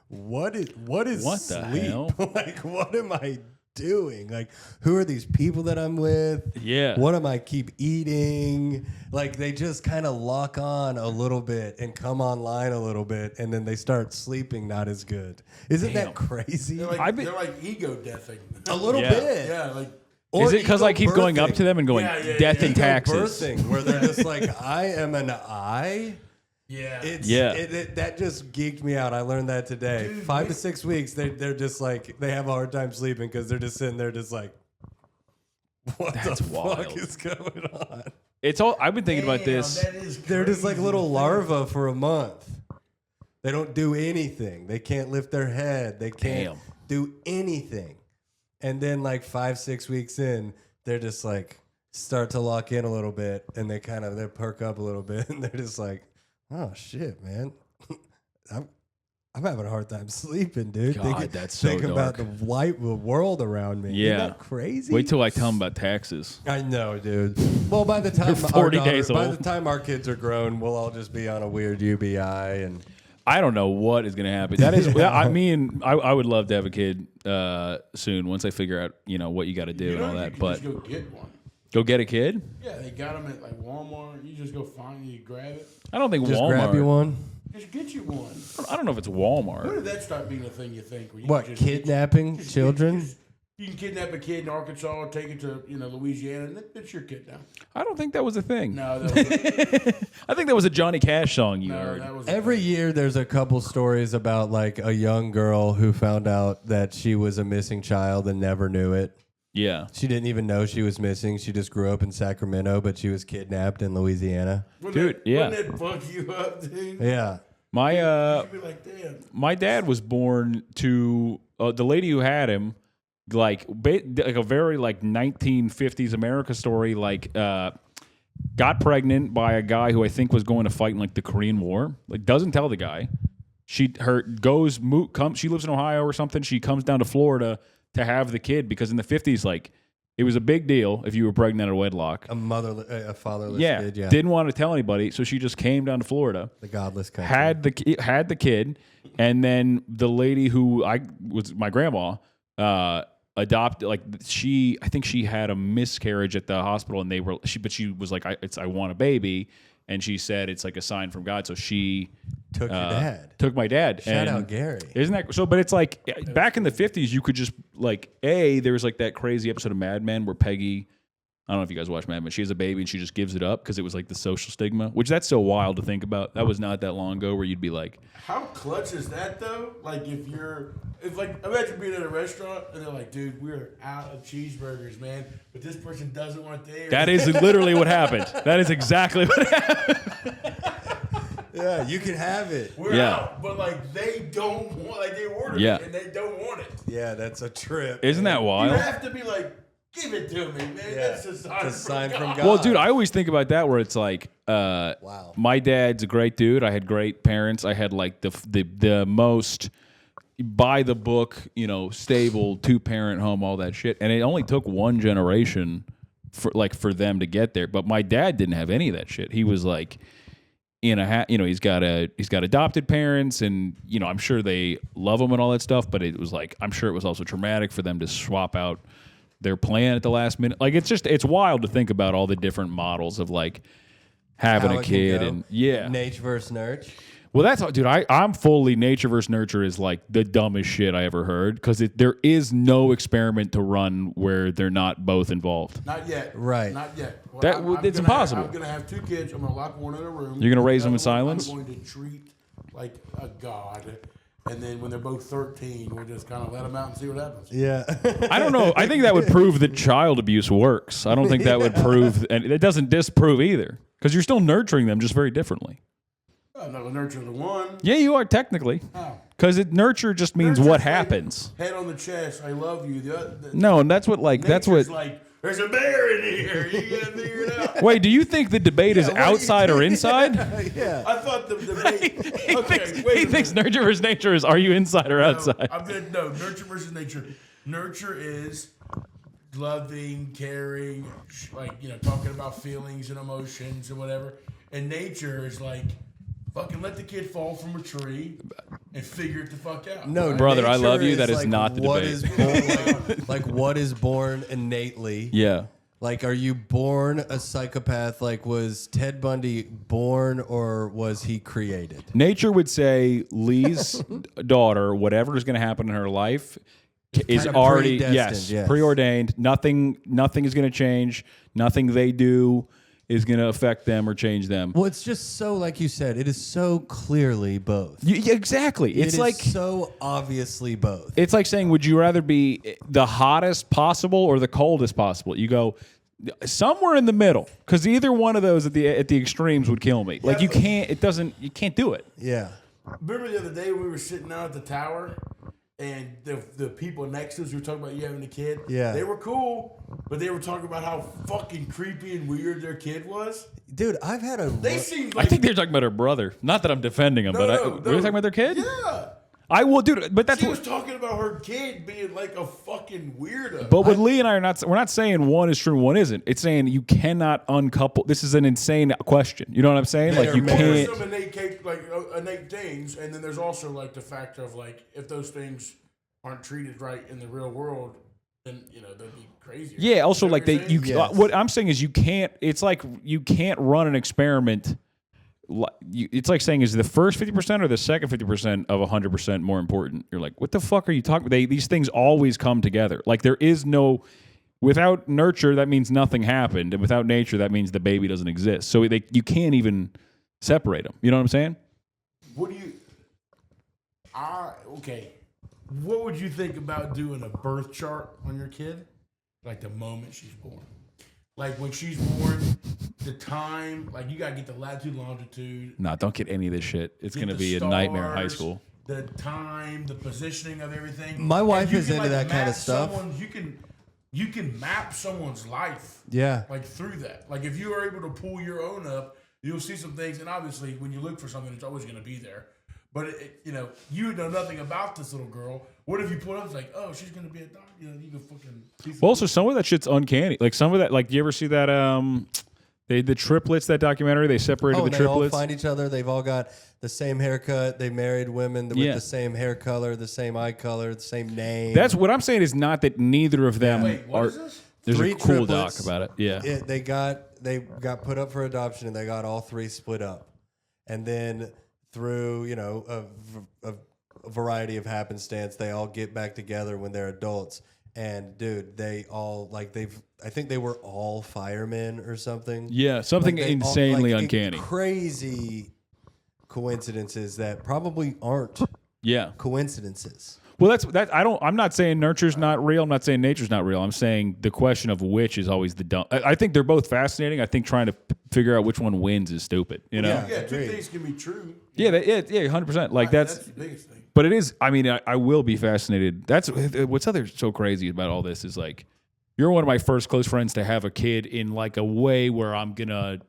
what is what sleep? the hell? Like, what am I doing? Like, who are these people that I'm with? Yeah. What am I keep eating? Like, they just kind of lock on a little bit and come online a little bit, and then they start sleeping not as good. Isn't that crazy? They're like ego deathing. A little bit. Yeah, like. Is it because I keep going up to them and going, death and taxes? Birthing, where they're just like, I am an I. Yeah. That just geeked me out. I learned that today. Dude, 5 to 6 weeks, they're just like, they have a hard time sleeping because they're just sitting there just like, what the fuck is going on? It's all, I've been thinking about this. They're just like little larvae for a month. They don't do anything. They can't lift their head. They can't do anything. And then like 5, 6 weeks in, they're just like, start to lock in a little bit, and they perk up a little bit, and they're just like, oh shit, man, I'm having a hard time sleeping, dude. God, that's so Think about dark. the world around me. Yeah, isn't that crazy? Wait till I tell them about taxes. I know, dude. Well, by the time 40 days old. By the time our kids are grown, we'll all just be on a weird UBI, and I don't know what is going to happen. That is, I would love to have a kid soon once I figure out what you got to do and all that. But just go get one. Go get a kid? Yeah, they got them at like Walmart. You just go find it, you grab it. I don't think just Walmart. grab you one. Just get you one. I don't know if it's Walmart. When did that start being a thing? You think? What, kidnapping children? You can kidnap a kid in Arkansas, take it to Louisiana, and it's your kid now. I don't think that was a thing. No, that was I think that was a Johnny Cash song you heard. Every year there's a couple stories about like a young girl who found out that she was a missing child and never knew it. Yeah. She didn't even know she was missing. She just grew up in Sacramento, but she was kidnapped in Louisiana. Wouldn't it fuck you up, dude? Yeah. You'd be like, damn. My dad was born to the lady who had him. Like a very 1950s America story, got pregnant by a guy who I think was going to fight in the Korean War. Doesn't tell the guy. She lives in Ohio or something. She comes down to Florida to have the kid because in the 50s, it was a big deal if you were pregnant out of wedlock. A fatherless kid. Yeah. Didn't want to tell anybody, so she just came down to Florida. The godless country. Had the kid, and then the lady who was my grandma. Adopted I think she had a miscarriage at the hospital and she was like I want a baby, and she said it's like a sign from God, so she took your dad. Took my dad. Shout out Gary. Isn't that so? But it's back in the 50s you could just there was that crazy episode of Mad Men where Peggy, I don't know if you guys watch Mad Men, she has a baby and she just gives it up because it was the social stigma, which that's so wild to think about. That was not that long ago where you'd be like, how clutch is that though? Imagine being at a restaurant and they're like, dude, we're out of cheeseburgers, man, but this person doesn't want theirs. That is literally what happened. That is exactly what happened. Yeah, you can have it. We're out, but they don't want, they ordered it and they don't want it. Yeah, that's a trip. Isn't that wild? You have to be give it to me, man. Yeah. That's a sign from God. Well, dude, I always think about that where it's wow. My dad's a great dude. I had great parents. I had the most by the book, stable 2-parent home, all that shit. And it only took one generation for them to get there. But my dad didn't have any of that shit. He was he's got adopted parents, and I'm sure they love him and all that stuff. But it was I'm sure it was also traumatic for them to swap out their plan at the last minute. It's wild to think about all the different models of having a kid and nature versus nurture. Well, that's dude. I'm fully nature versus nurture is the dumbest shit I ever heard because there is no experiment to run where they're not both involved. Not yet. Right. Not yet. Well, it's impossible. I'm gonna have 2 kids. I'm gonna lock one in a room. You're gonna raise them in silence. I'm going to treat like a god. And then when they're both 13, we'll just kind of let them out and see what happens. Yeah. I don't know. I think that would prove that child abuse works. I don't think that would prove, and it doesn't disprove either, because you're still nurturing them just very differently. I'm not going to nurture the one. Yeah, you are technically. How? Because nurture just means what happens. Head on the chest, I love you. No, and that's what that's what. There's a bear in here. You gotta figure it out. Wait, do you think the debate is outside or inside? Yeah. I thought the debate. He thinks nurture versus nature is are you inside or outside? No, nurture versus nature. Nurture is loving, caring, talking about feelings and emotions and whatever. And nature is fucking let the kid fall from a tree and figure it the fuck out. No, right? Brother, I love you. That is not the debate. What is born innately? Yeah. Are you born a psychopath? Was Ted Bundy born or was he created? Nature would say Lee's daughter, whatever is going to happen in her life, is already preordained. Nothing is going to change. Nothing they do is going to affect them or change them. Well, it's just so, like you said, it is so clearly both. Exactly. It's so obviously both. It's like saying, would you rather be the hottest possible or the coldest possible? You go somewhere in the middle, because either one of those at the extremes would kill me. You can't do it. Yeah. Remember the other day we were sitting out at the tower? And the people next to us who were talking about you having a kid, they were cool, but they were talking about how fucking creepy and weird their kid was. Dude, I've had a... They seemed I think they're talking about her brother. Not that I'm defending him, were they talking about their kid? Yeah. I will, dude, but that's she was talking about her kid being a fucking weirdo. But what Lee and I we're not saying one is true and one isn't. It's saying you cannot uncouple. This is an insane question. You know what I'm saying? You can't. There's some innate things, and then there's also the factor of if those things aren't treated right in the real world, then they'd be crazy. Yeah. Also, what I'm saying is you can't. It's you can't run an experiment it's like saying, is the first 50% or the second 50% of 100% more important? You're like, what the fuck are you talking about? These things always come together. Like there is no, without nurture, that means nothing happened. And without nature, that means the baby doesn't exist. So you can't even separate them. You know what I'm saying? What do you, okay. What would you think about doing a birth chart on your kid? Like the moment she's born. Like when she's born, the time, like you got to get the latitude, longitude. Nah, don't get any of this shit. It's going to be a nightmare in high school. The time, the positioning of everything. My wife is into that kind of stuff. You can map someone's life. Yeah. Like through that. Like if you are able to pull your own up, you'll see some things. And obviously when you look for something, it's always going to be there. But, you know nothing about this little girl. What if you pull up, it's like, oh, she's going to be a doctor. You know, you can fucking... Well, also, some of that shit's uncanny. Like, some of that, like, you ever see that, the triplets, that documentary? They separated the triplets. They all find each other. They've all got the same haircut. They married women with the same hair color, the same eye color, the same name. That's what I'm saying is not that neither of them what is this? There's 3 a cool triplets. doc about it. Yeah. They got put up for adoption, and they got all 3 split up. And then... through, a variety of happenstance, they all get back together when they're adults. And dude, they all I think they were all firemen or something. Yeah, something insanely uncanny. Crazy coincidences that probably aren't coincidences. Well, I'm not saying nurture's not real. I'm not saying nature's not real. I'm saying the question of which is always the dumb. I think they're both fascinating. I think trying to figure out which one wins is stupid. You know? Yeah, 2 things can be true. Yeah, 100%. Like that's the biggest thing. But it is. I mean, I will be fascinated. That's what's so crazy about all this is like, you're one of my first close friends to have a kid in like a way where I'm gonna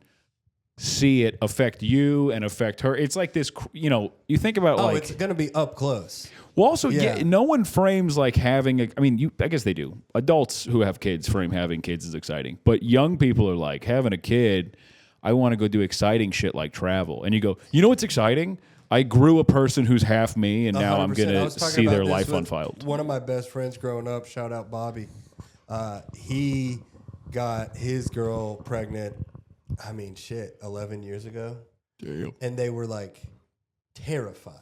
see it affect you and affect her. It's like this. You think about it's gonna be up close. Well, also, no one frames like having I guess they do. Adults who have kids frame having kids as exciting. But young people are like, having a kid, I want to go do exciting shit like travel. And you go, you know what's exciting? I grew a person who's half me, and now I'm going to see their life unfold. One of my best friends growing up, shout out Bobby, he got his girl pregnant, 11 years ago. Damn. And they were like terrified.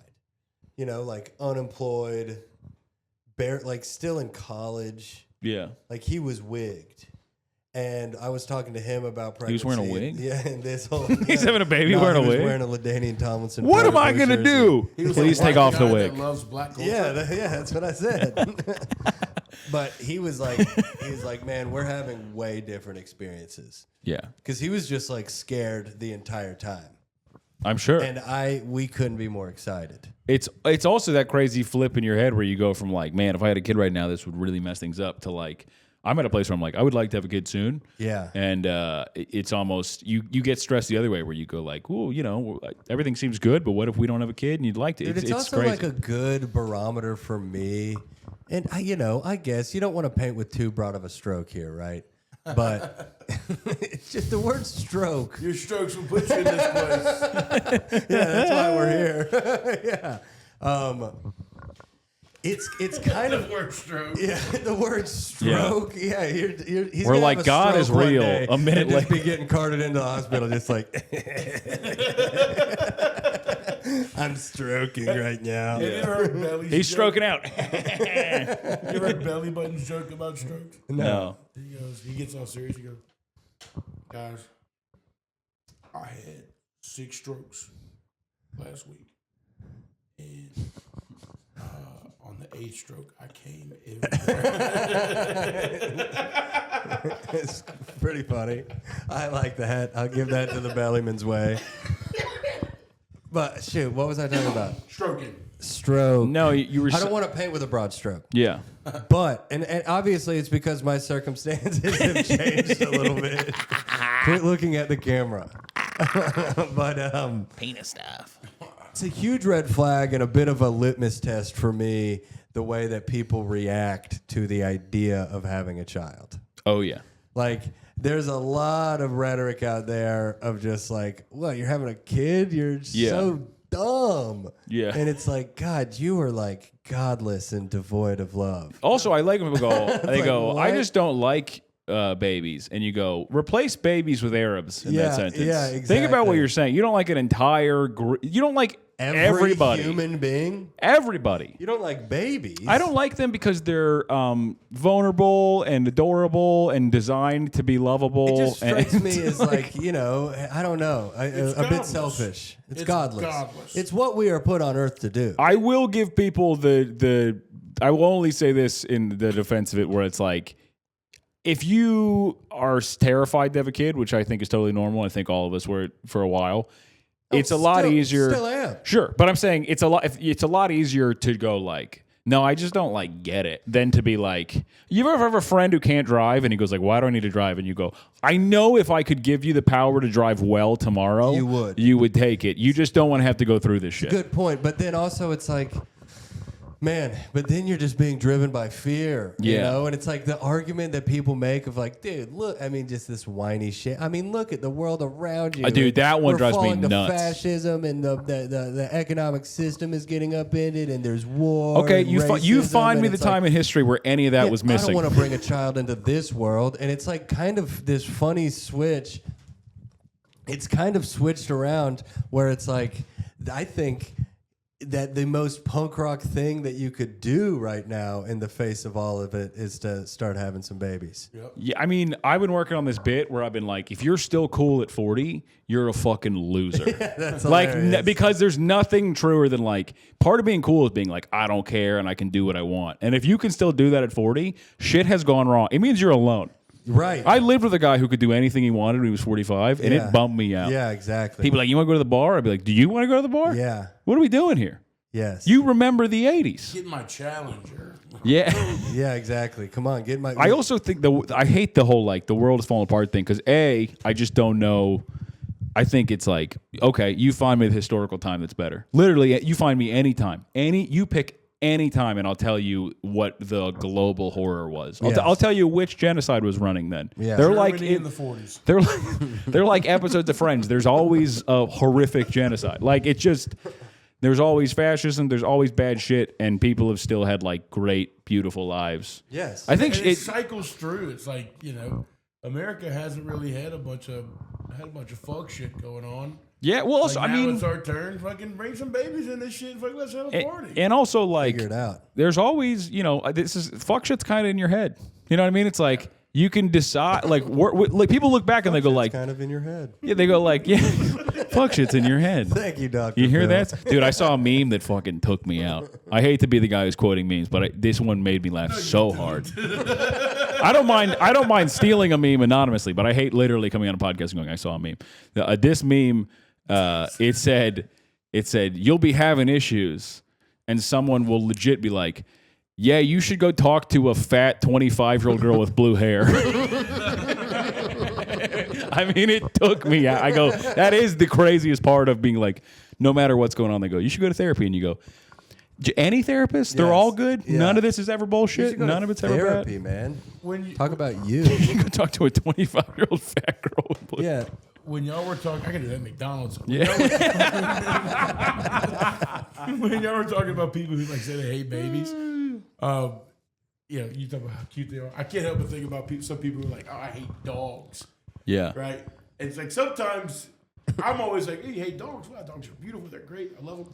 Like unemployed, still in college. Yeah. Like he was wigged. And I was talking to him about pregnancy. He was wearing a wig? Yeah, and this whole... He's having a baby wearing a wig? He was wearing a LaDainian Tomlinson. What am I going to do? Please take off the wig. That loves black culture. Yeah, that's what I said. But he was like, man, we're having way different experiences. Yeah. Because he was just like scared the entire time. I'm sure. And we couldn't be more excited. It's also that crazy flip in your head where you go from like, man, if I had a kid right now, this would really mess things up, to like, I'm at a place where I'm like, I would like to have a kid soon. Yeah. And it's almost, you get stressed the other way where you go like, well, everything seems good, but what if we don't have a kid and you'd like to? Dude, it's also crazy. like a good barometer for me. And, I guess you don't want to paint with too broad of a stroke here, right? But it's just the word stroke. Your strokes will put you in this place. Yeah, that's why we're here. Yeah. It's kind of the word stroke. Yeah, the word stroke. Yeah, he's we're like, God is real. A minute later, be getting carted into the hospital, just like I'm stroking right now. Have you ever heard Belly's He's stroking out. You ever heard Belly Button's joke about strokes? No. He gets all serious. He goes, guys, I had 6 strokes last week, and on the 8th stroke, I came everywhere. It's pretty funny. I like that. I'll give that to the Bellyman's way. But shoot, what was I talking about? Stroking. Stroke. No, you were. I don't want to paint with a broad stroke. Yeah. But and obviously it's because my circumstances have changed a little bit. Quit looking at the camera. But penis stuff. It's a huge red flag and a bit of a litmus test for me, the way that people react to the idea of having a child. Oh yeah. Like, there's a lot of rhetoric out there of just like, what, you're having a kid? You're so dumb. Yeah. And it's like, God, you are like godless and devoid of love. Also, I like when people go, What? I just don't like babies, and you go replace babies with Arabs in that sentence. Yeah, exactly. Think about what you're saying. You don't like an entire. You don't like everybody. Human being. Everybody. You don't like babies. I don't like them because they're vulnerable and adorable and designed to be lovable. It just strikes me as like, you know, I don't know, a bit selfish. It's godless. It's what we are put on earth to do. I will give people the. I will only say this in the defense of it, where it's like, if you are terrified to have a kid, which I think is totally normal, I think all of us were for a while. It's a lot easier. Still am. Sure, but I'm saying it's a lot easier to go like, no, I just don't like get it, than to be like, you ever have a friend who can't drive and he goes like, why do I need to drive? And you go, I know if I could give you the power to drive well tomorrow, you would take it. You just don't want to have to go through this shit. Good point, but then also it's like, man, but then you're just being driven by fear, you know? And it's like the argument that people make of like, dude, look, I mean, just this whiny shit. I mean, look at the world around you. Dude, that one drives me nuts. Fascism and the economic system is getting upended and there's war. Okay, you find me the time in history where any of that was missing. I don't want to bring a child into this world. And it's like kind of this funny switch. It's kind of switched around where it's like, I think that the most punk rock thing that you could do right now in the face of all of it is to start having some babies. Yep. Yeah, I mean, I've been working on this bit where I've been like, if you're still cool at 40, you're a fucking loser. That's like, because there's nothing truer than like, part of being cool is being like, I don't care and I can do what I want. And if you can still do that at 40, shit has gone wrong. It means you're alone. Right. I lived with a guy who could do anything he wanted when he was 45, and it bummed me out. Yeah, exactly. People like, you want to go to the bar? I'd be like, do you want to go to the bar? Yeah. What are we doing here? Yes. You remember the 80s. Get my Challenger. Yeah. Yeah, exactly. Come on, get my... I also think I hate the whole like the world is falling apart thing, because I just don't know. I think it's like, okay, you find me the historical time that's better. Literally, you find me anytime. You pick any time, and I'll tell you what the global horror was. I'll tell you which genocide was running then. Yeah. They're like in the 40s. They're like episodes of Friends. There's always a horrific genocide. Like it's just there's always fascism. There's always bad shit, and people have still had like great, beautiful lives. Yes, I think it cycles through. It's like, you know, America hasn't really had a bunch of fuck shit going on. Yeah, well, also, like I now mean, it's our turn. Fucking bring some babies in this shit. And fucking let's have a party. And also, like, figure it out. There's always, you know, fuck shit's kind of in your head. You know what I mean? It's like you can decide. Like, like people look back and they go, like, kind of in your head. Yeah, they go, like, yeah, fuck shit's in your head. Thank you, Doctor. You hear that, dude? I saw a meme that fucking took me out. I hate to be the guy who's quoting memes, but this one made me laugh so hard. I don't mind stealing a meme anonymously, but I hate literally coming on a podcast and going, I saw a meme. This meme. It said, you'll be having issues, and someone will legit be like, yeah, you should go talk to a fat 25-year-old girl with blue hair. I mean, it took me out. I go, that is the craziest part of being like, no matter what's going on, they go, you should go to therapy. And you go, any therapist? They're all good? Yeah. None of this is ever bullshit? None of it's ever bad? Therapy, man. Talk about you. You go talk to a 25-year-old fat girl with blue hair. Yeah. When y'all were talking, I can do that at McDonald's. Yeah. When y'all were talking about people who like say they hate babies, you know, you talk about how cute they are. I can't help but think about some people who are like, oh, I hate dogs. Yeah. Right? And it's like sometimes I'm always like, hey, you hate dogs? Wow, dogs are beautiful. They're great. I love them.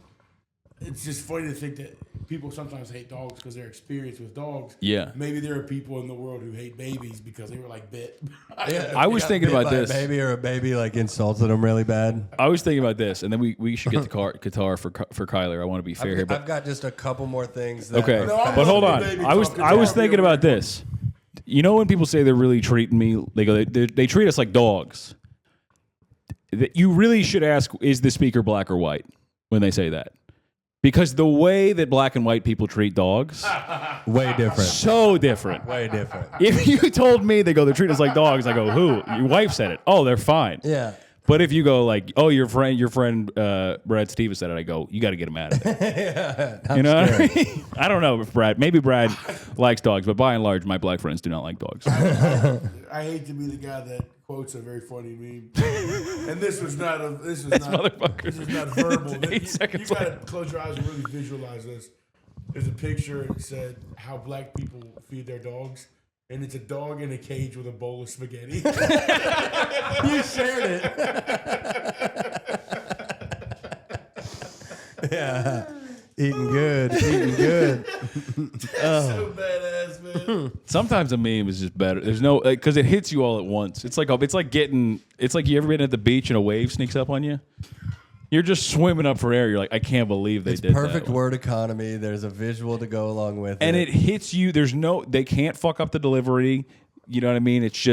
It's just funny to think that people sometimes hate dogs because they're experienced with dogs. Yeah. Maybe there are people in the world who hate babies because they were like bit. I was thinking about this. A baby or a baby like insulted them really bad. I was thinking about this, and then we should get the guitar for Kyler. I want to be fair here, but I've got just a couple more things. That okay, but hold on. I was thinking about this. You know, when people say they're really treating me, they go, they treat us like dogs. You really should ask, is the speaker black or white when they say that? Because the way that black and white people treat dogs, way different. So different. Way different. If you told me they go, they treat us like dogs, I go, who? Your wife said it. Oh, they're fine. Yeah. But if you go like, oh, your friend Brad Stevens said it, I go, you got to get him out of there. Yeah, you know what I mean? I don't know if maybe Brad likes dogs, but by and large, my black friends do not like dogs. I hate to be the guy that quotes a very funny meme, and this is not verbal. You got to close your eyes and really visualize this. There's a picture and it said how black people feed their dogs. and it's a dog in a cage with a bowl of spaghetti. You shared it. Yeah. Eating good. So badass, man. Sometimes a meme is just better. There's no because it hits you all at once. It's like you ever been at the beach and a wave sneaks up on you. You're just swimming up for air. You're like, I can't believe they did perfect that. word economy. There's a visual to go along with it. And it hits you. They can't fuck up the delivery. You know what I mean? It's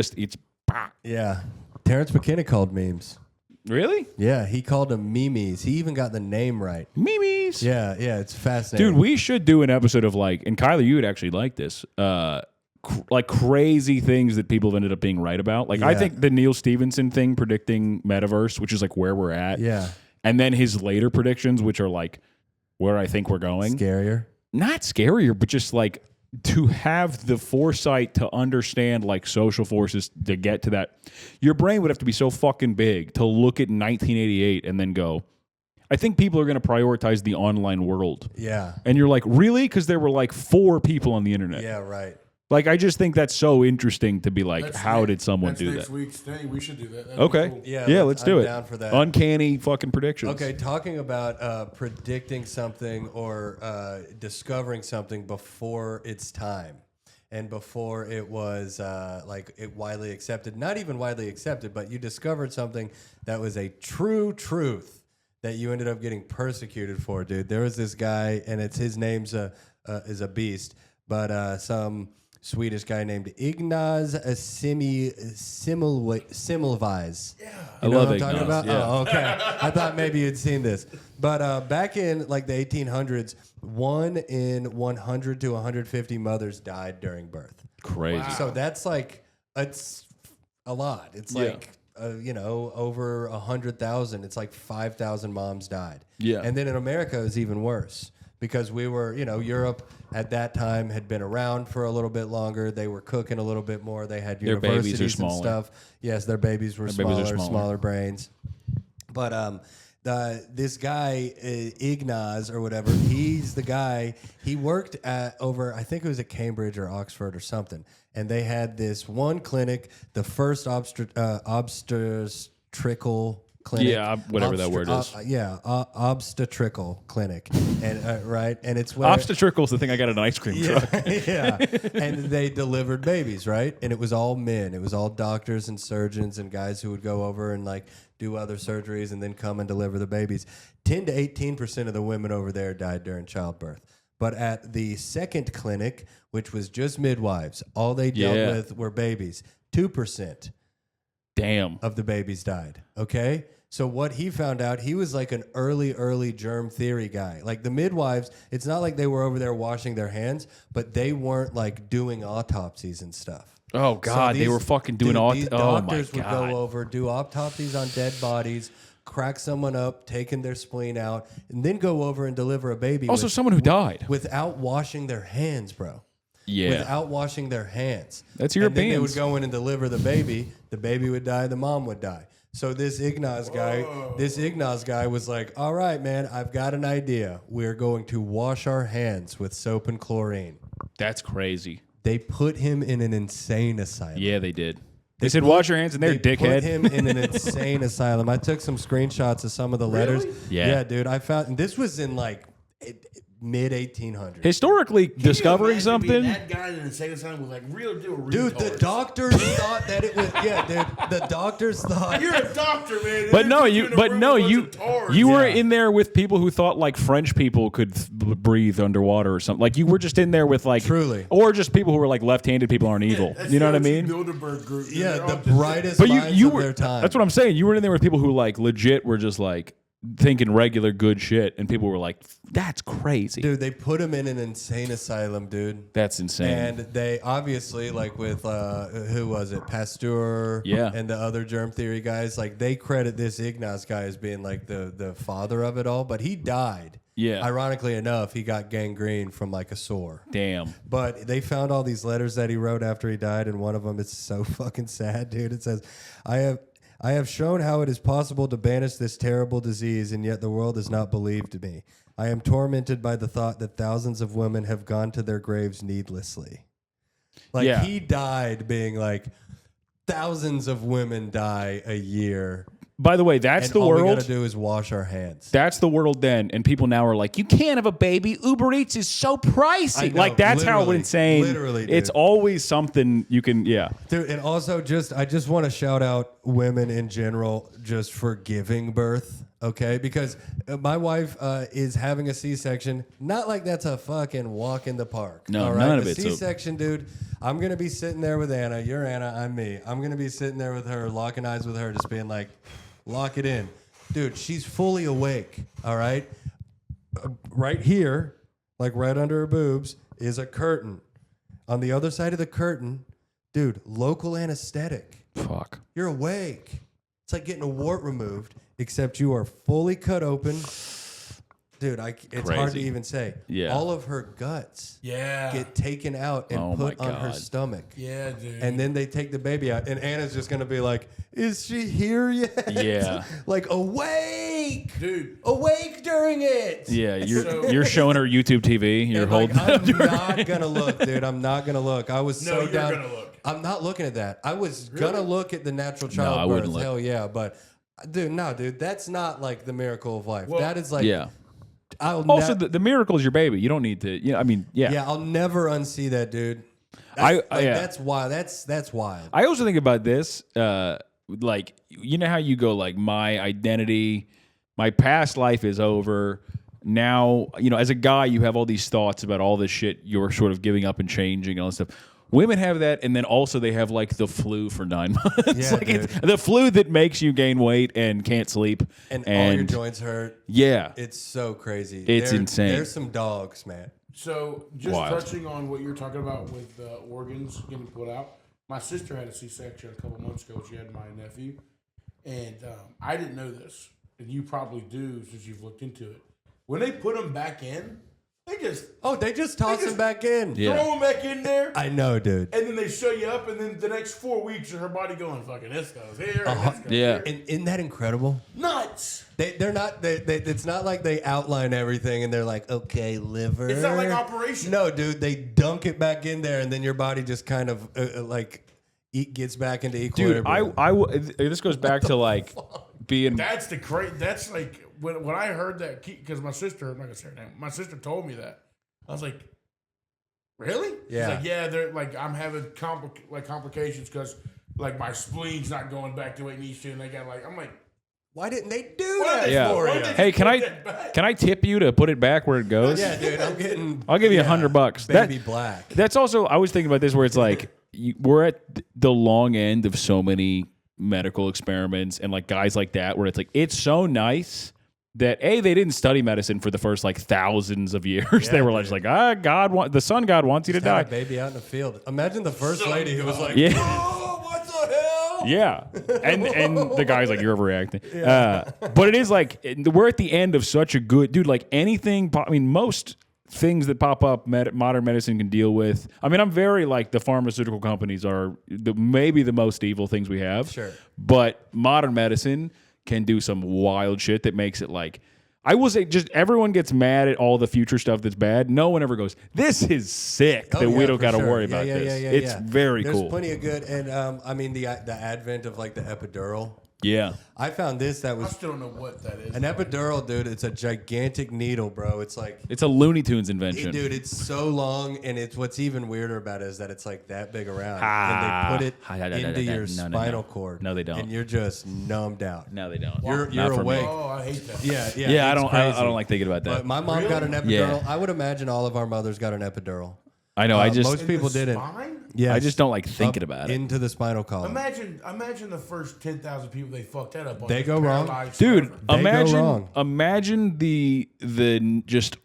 yeah. Terrence McKenna called memes. Really? Yeah, he called them memes. He even got the name right. Memes. Yeah, it's fascinating. Dude, we should do an episode of and Kyler, you would actually like this. Crazy things that people have ended up being right about. I think the Neil Stephenson thing predicting metaverse, which is where we're at. Yeah. And then his later predictions, which are where I think we're going. Scarier. Not scarier, but just to have the foresight to understand social forces to get to that. Your brain would have to be so fucking big to look at 1988 and then go, I think people are going to prioritize the online world. Yeah. And you're like, really? Because there were 4 people on the internet. Yeah, right. I just think that's so interesting to be how did someone do next that? Week's thing. We should do that. That'd Okay. be cool. Yeah, let's do I'm it. Down for that. Uncanny fucking predictions. Okay, talking about predicting something or discovering something before its time and before it was widely accepted. Not even widely accepted, but you discovered something that was a true truth that you ended up getting persecuted for, dude. There was this guy, and his name's is a beast, but some Swedish guy named Ignaz Semmelweis. Yeah. I love what I'm talking Ignaz, about? yeah. Oh, okay. I thought maybe you'd seen this. But back in the 1800s, 1 in 100 to 150 mothers died during birth. Crazy. Wow. So that's it's a lot. It's over 100,000. It's 5,000 moms died. Yeah. And then in America, it was even worse because we were, Europe at that time had been around for a little bit longer. They were cooking a little bit more. They had universities babies are and smaller. stuff. Yes, their babies were smaller brains. But this guy Ignaz or whatever, he's the guy. He worked I think it was at Cambridge or Oxford or something, and they had this one clinic, the first obstetrical clinic. Yeah, whatever that word is. Obstetrical clinic, and right, and it's where Obstetrical is the thing I got at an ice cream truck. yeah, and they delivered babies, right? And it was all men. It was all doctors and surgeons and guys who would go over and do other surgeries and then come and deliver the babies. 10 to 18% of the women over there died during childbirth. But at the second clinic, which was just midwives, all they dealt with were babies. 2%. Damn. Of the babies died. Okay? So what he found out, he was an early germ theory guy. The midwives, it's not like they were over there washing their hands, but they weren't doing autopsies and stuff. Oh God, they were fucking doing these oh my doctors would God. go over, do autopsies on dead bodies, crack someone up, taking their spleen out, and then go over and deliver a baby. Also, someone who died without washing their hands, bro. Yeah. Without washing their hands. That's And then they Europeans. would go in and deliver the baby. The baby would die. The mom would die. So this Ignaz guy was like, all right, man, I've got an idea. We're going to wash our hands with soap and chlorine. That's crazy. They put him in an insane asylum. Yeah, they did. They said, wash your hands in there, dickhead. They put him in an insane asylum. I took some screenshots of some of the letters. Yeah. Yeah, dude. I found, and this was in mid 1800s. Historically, discovering something. That guy in an insane asylum was real deal. Dude, the doctors thought that it was. Yeah, dude. The doctors thought. You're a doctor, man. But no, you were in there with people who thought French people could breathe underwater or something. You were just in there with Truly, or just people who were left-handed people aren't evil. You know what I mean? Bilderberg group. Yeah, the brightest But minds you of were. their time. That's what I'm saying. You were in there with people who legit were just thinking regular good shit, and people were like, "That's crazy, dude." They put him in an insane asylum, dude. That's insane. And they obviously with who was it, Pasteur? Yeah. And the other germ theory guys, they credit this Ignaz guy as being the father of it all, but he died. Yeah. Ironically enough, he got gangrene from a sore. Damn. But they found all these letters that he wrote after he died, and one of them is so fucking sad, dude. It says, I have shown how it is possible to banish this terrible disease, and yet the world has not believed me. I am tormented by the thought that thousands of women have gone to their graves needlessly. Like he died being like thousands of women die a year. By the way, that's the world. All we gotta do is wash our hands. That's the world then, and people now are like, "You can't have a baby. Uber Eats is so pricey." Know, like that's how insane. Literally, dude. It's always something you can. Yeah, dude. And also, I just want to shout out women in general just for giving birth. Okay, because my wife is having a C-section. Not like that's a fucking walk in the park. No, all right? none of it. C-section, dude. I'm gonna be sitting there with Anna. You're Anna. I'm me. I'm gonna be sitting there with her, locking eyes with her, just being like. Lock it in. Dude, she's fully awake, all right? Right here, like right under her boobs, is a curtain. On the other side of the curtain, dude, local anesthetic. Fuck. You're awake. It's like getting a wart removed, except you are fully cut open. Dude, it's hard to even say. Yeah. All of her guts get taken out and put on her stomach. Yeah, dude. And then they take the baby out. And Anna's just going to be like, is she here yet? Yeah. Like, awake! Dude. Awake during it! Yeah, you're showing her YouTube TV. You're holding I'm not going to look, dude. I'm not going to look. I was so down. You're going to look. I'm not looking at that. I was going to look at the natural childbirth. I wouldn't look. Hell yeah. But, dude, that's not like the miracle of life. Well, that is like... Yeah. The miracle is your baby. You don't need to. Yeah, I'll never unsee that, dude. That's wild. That's wild. I also think about this. Like, you know how you go like, my identity, my past life is over. Now, as a guy, you have all these thoughts about all this shit you're sort of giving up and changing and all this stuff. Women have that, and then also they have like the flu for 9 months. Yeah, it's the flu that makes you gain weight and can't sleep, and all your joints hurt. Yeah, it's so crazy. It's insane. There's some dogs, man. So just touching on what you're talking about with organs getting put out. My sister had a C-section a couple months ago. She had my nephew, and I didn't know this, and you probably do since you've looked into it. When they put them back in. They just toss him back in. Throw him back in there. I know, dude. And then they show you up, and then the next 4 weeks, her body going, fucking, this goes here, and this goes here. And isn't that incredible? Nuts. They're not. It's not like they outline everything and they're like, okay, liver. It's not like operation. No, dude. They dunk it back in there, and then your body just kind of gets back into equilibrium. Dude, this goes back to like being. That's like. When I heard that, because my sister, I'm not gonna say her name, my sister told me that. I was like, really? Yeah. She's like, yeah, they're like, I'm having complications because like my spleen's not going back the way it needs to, and they got like, I'm like, why didn't they do that for you? Hey, can I tip you to put it back where it goes? Yeah, dude, I'll give you $100. Baby black. That's also, I was thinking about this where it's like we're at the long end of so many medical experiments and like guys like that where it's like it's so nice. That they didn't study medicine for the first like thousands of years. Yeah, they were just like, the sun god wants you to die. A baby out in the field. Imagine the first lady who was like, oh, what the hell? Yeah, and the guy's like, you're overreacting. Yeah. But it is like we're at the end of such a good dude. Like anything, most things that pop up, modern medicine can deal with. I mean, I'm very like the pharmaceutical companies are maybe the most evil things we have. Sure, but modern medicine can do some wild shit that makes it like I will say just everyone gets mad at all the future stuff that's bad. No one ever goes, this is sick that we don't got to worry about this. It's very cool. There's plenty of good. And I mean, the advent of like the epidural. Yeah. I found this that was... I still don't know what that is. An epidural, dude, it's a gigantic needle, bro. It's like... It's a Looney Tunes invention. Dude, it's so long, and it's what's even weirder about it is that it's like that big around. And they put it into your spinal cord. No, they don't. And you're just numbed out. No, they don't. You're awake. Oh, I hate that. Yeah, I don't like thinking about that. But my mom got an epidural. Yeah. I would imagine all of our mothers got an epidural. I know. Most people didn't. Yeah, I just don't like thinking about it. Into the spinal column. Imagine the first 10,000 people they fucked that up on. They go wrong, dude. Imagine the just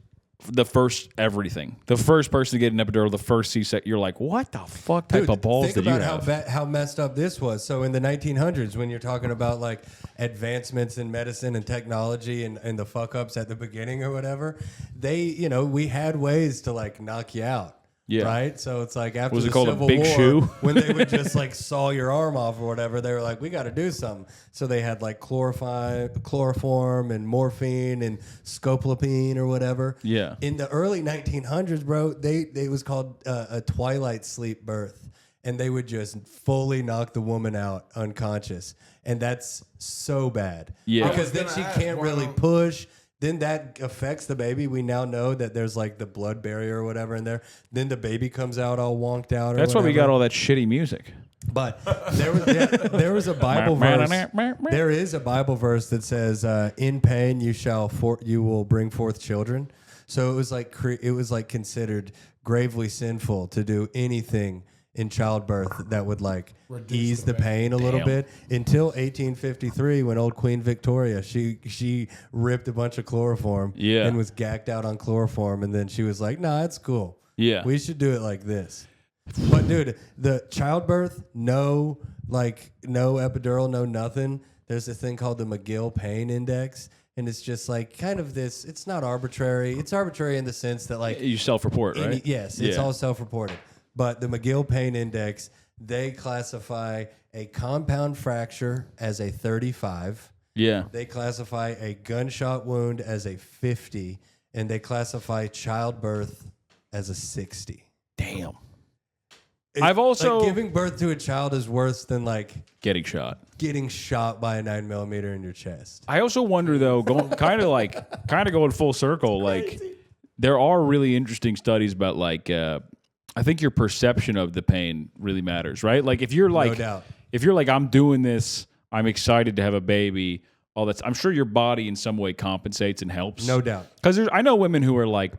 the first everything. The first person to get an epidural, the first C-section. You're like, what the fuck type of balls did you have? Think about how messed up this was. So in the 1900s, when you're talking about like advancements in medicine and technology and the fuck ups at the beginning or whatever, we had ways to like knock you out. Yeah. Right? So it's like after Was it the called a Civil big War, shoe? when they would just like saw your arm off or whatever, they were like, we got to do something. So they had like chloroform and morphine and scopolamine or whatever. Yeah. In the early 1900s, bro, they was called a twilight sleep birth. And they would just fully knock the woman out unconscious. And that's so bad. Yeah. Because then she can't really push. Then that affects the baby. We now know that there's like the blood barrier or whatever in there. Then the baby comes out all wonked out. That's why we got all that shitty music. But there was a Bible verse. There is a Bible verse that says, "In pain you will bring forth children." So it was like considered gravely sinful to do anything in childbirth that would like ease the pain a little bit until 1853 when old Queen Victoria she ripped a bunch of chloroform and was gacked out on chloroform, and then she was like, nah, it's cool, we should do it like this. But dude, the childbirth, no epidural, no nothing. There's a thing called the McGill Pain Index, and it's just like kind of this, it's not arbitrary, it's arbitrary in the sense that like you self-report, right? Yes, it's all self-reported. But the McGill Pain Index, they classify a compound fracture as a 35. Yeah. They classify a gunshot wound as a 50. And they classify childbirth as a 60. Damn. I've also... Like giving birth to a child is worse than like... Getting shot by a 9mm in your chest. I also wonder, though, kind of going full circle, like there are really interesting studies about like... I think your perception of the pain really matters, right? Like if you're like, no doubt. If you're like, I'm doing this, I'm excited to have a baby, all that's, I'm sure your body in some way compensates and helps. No doubt. Because I know women who are like,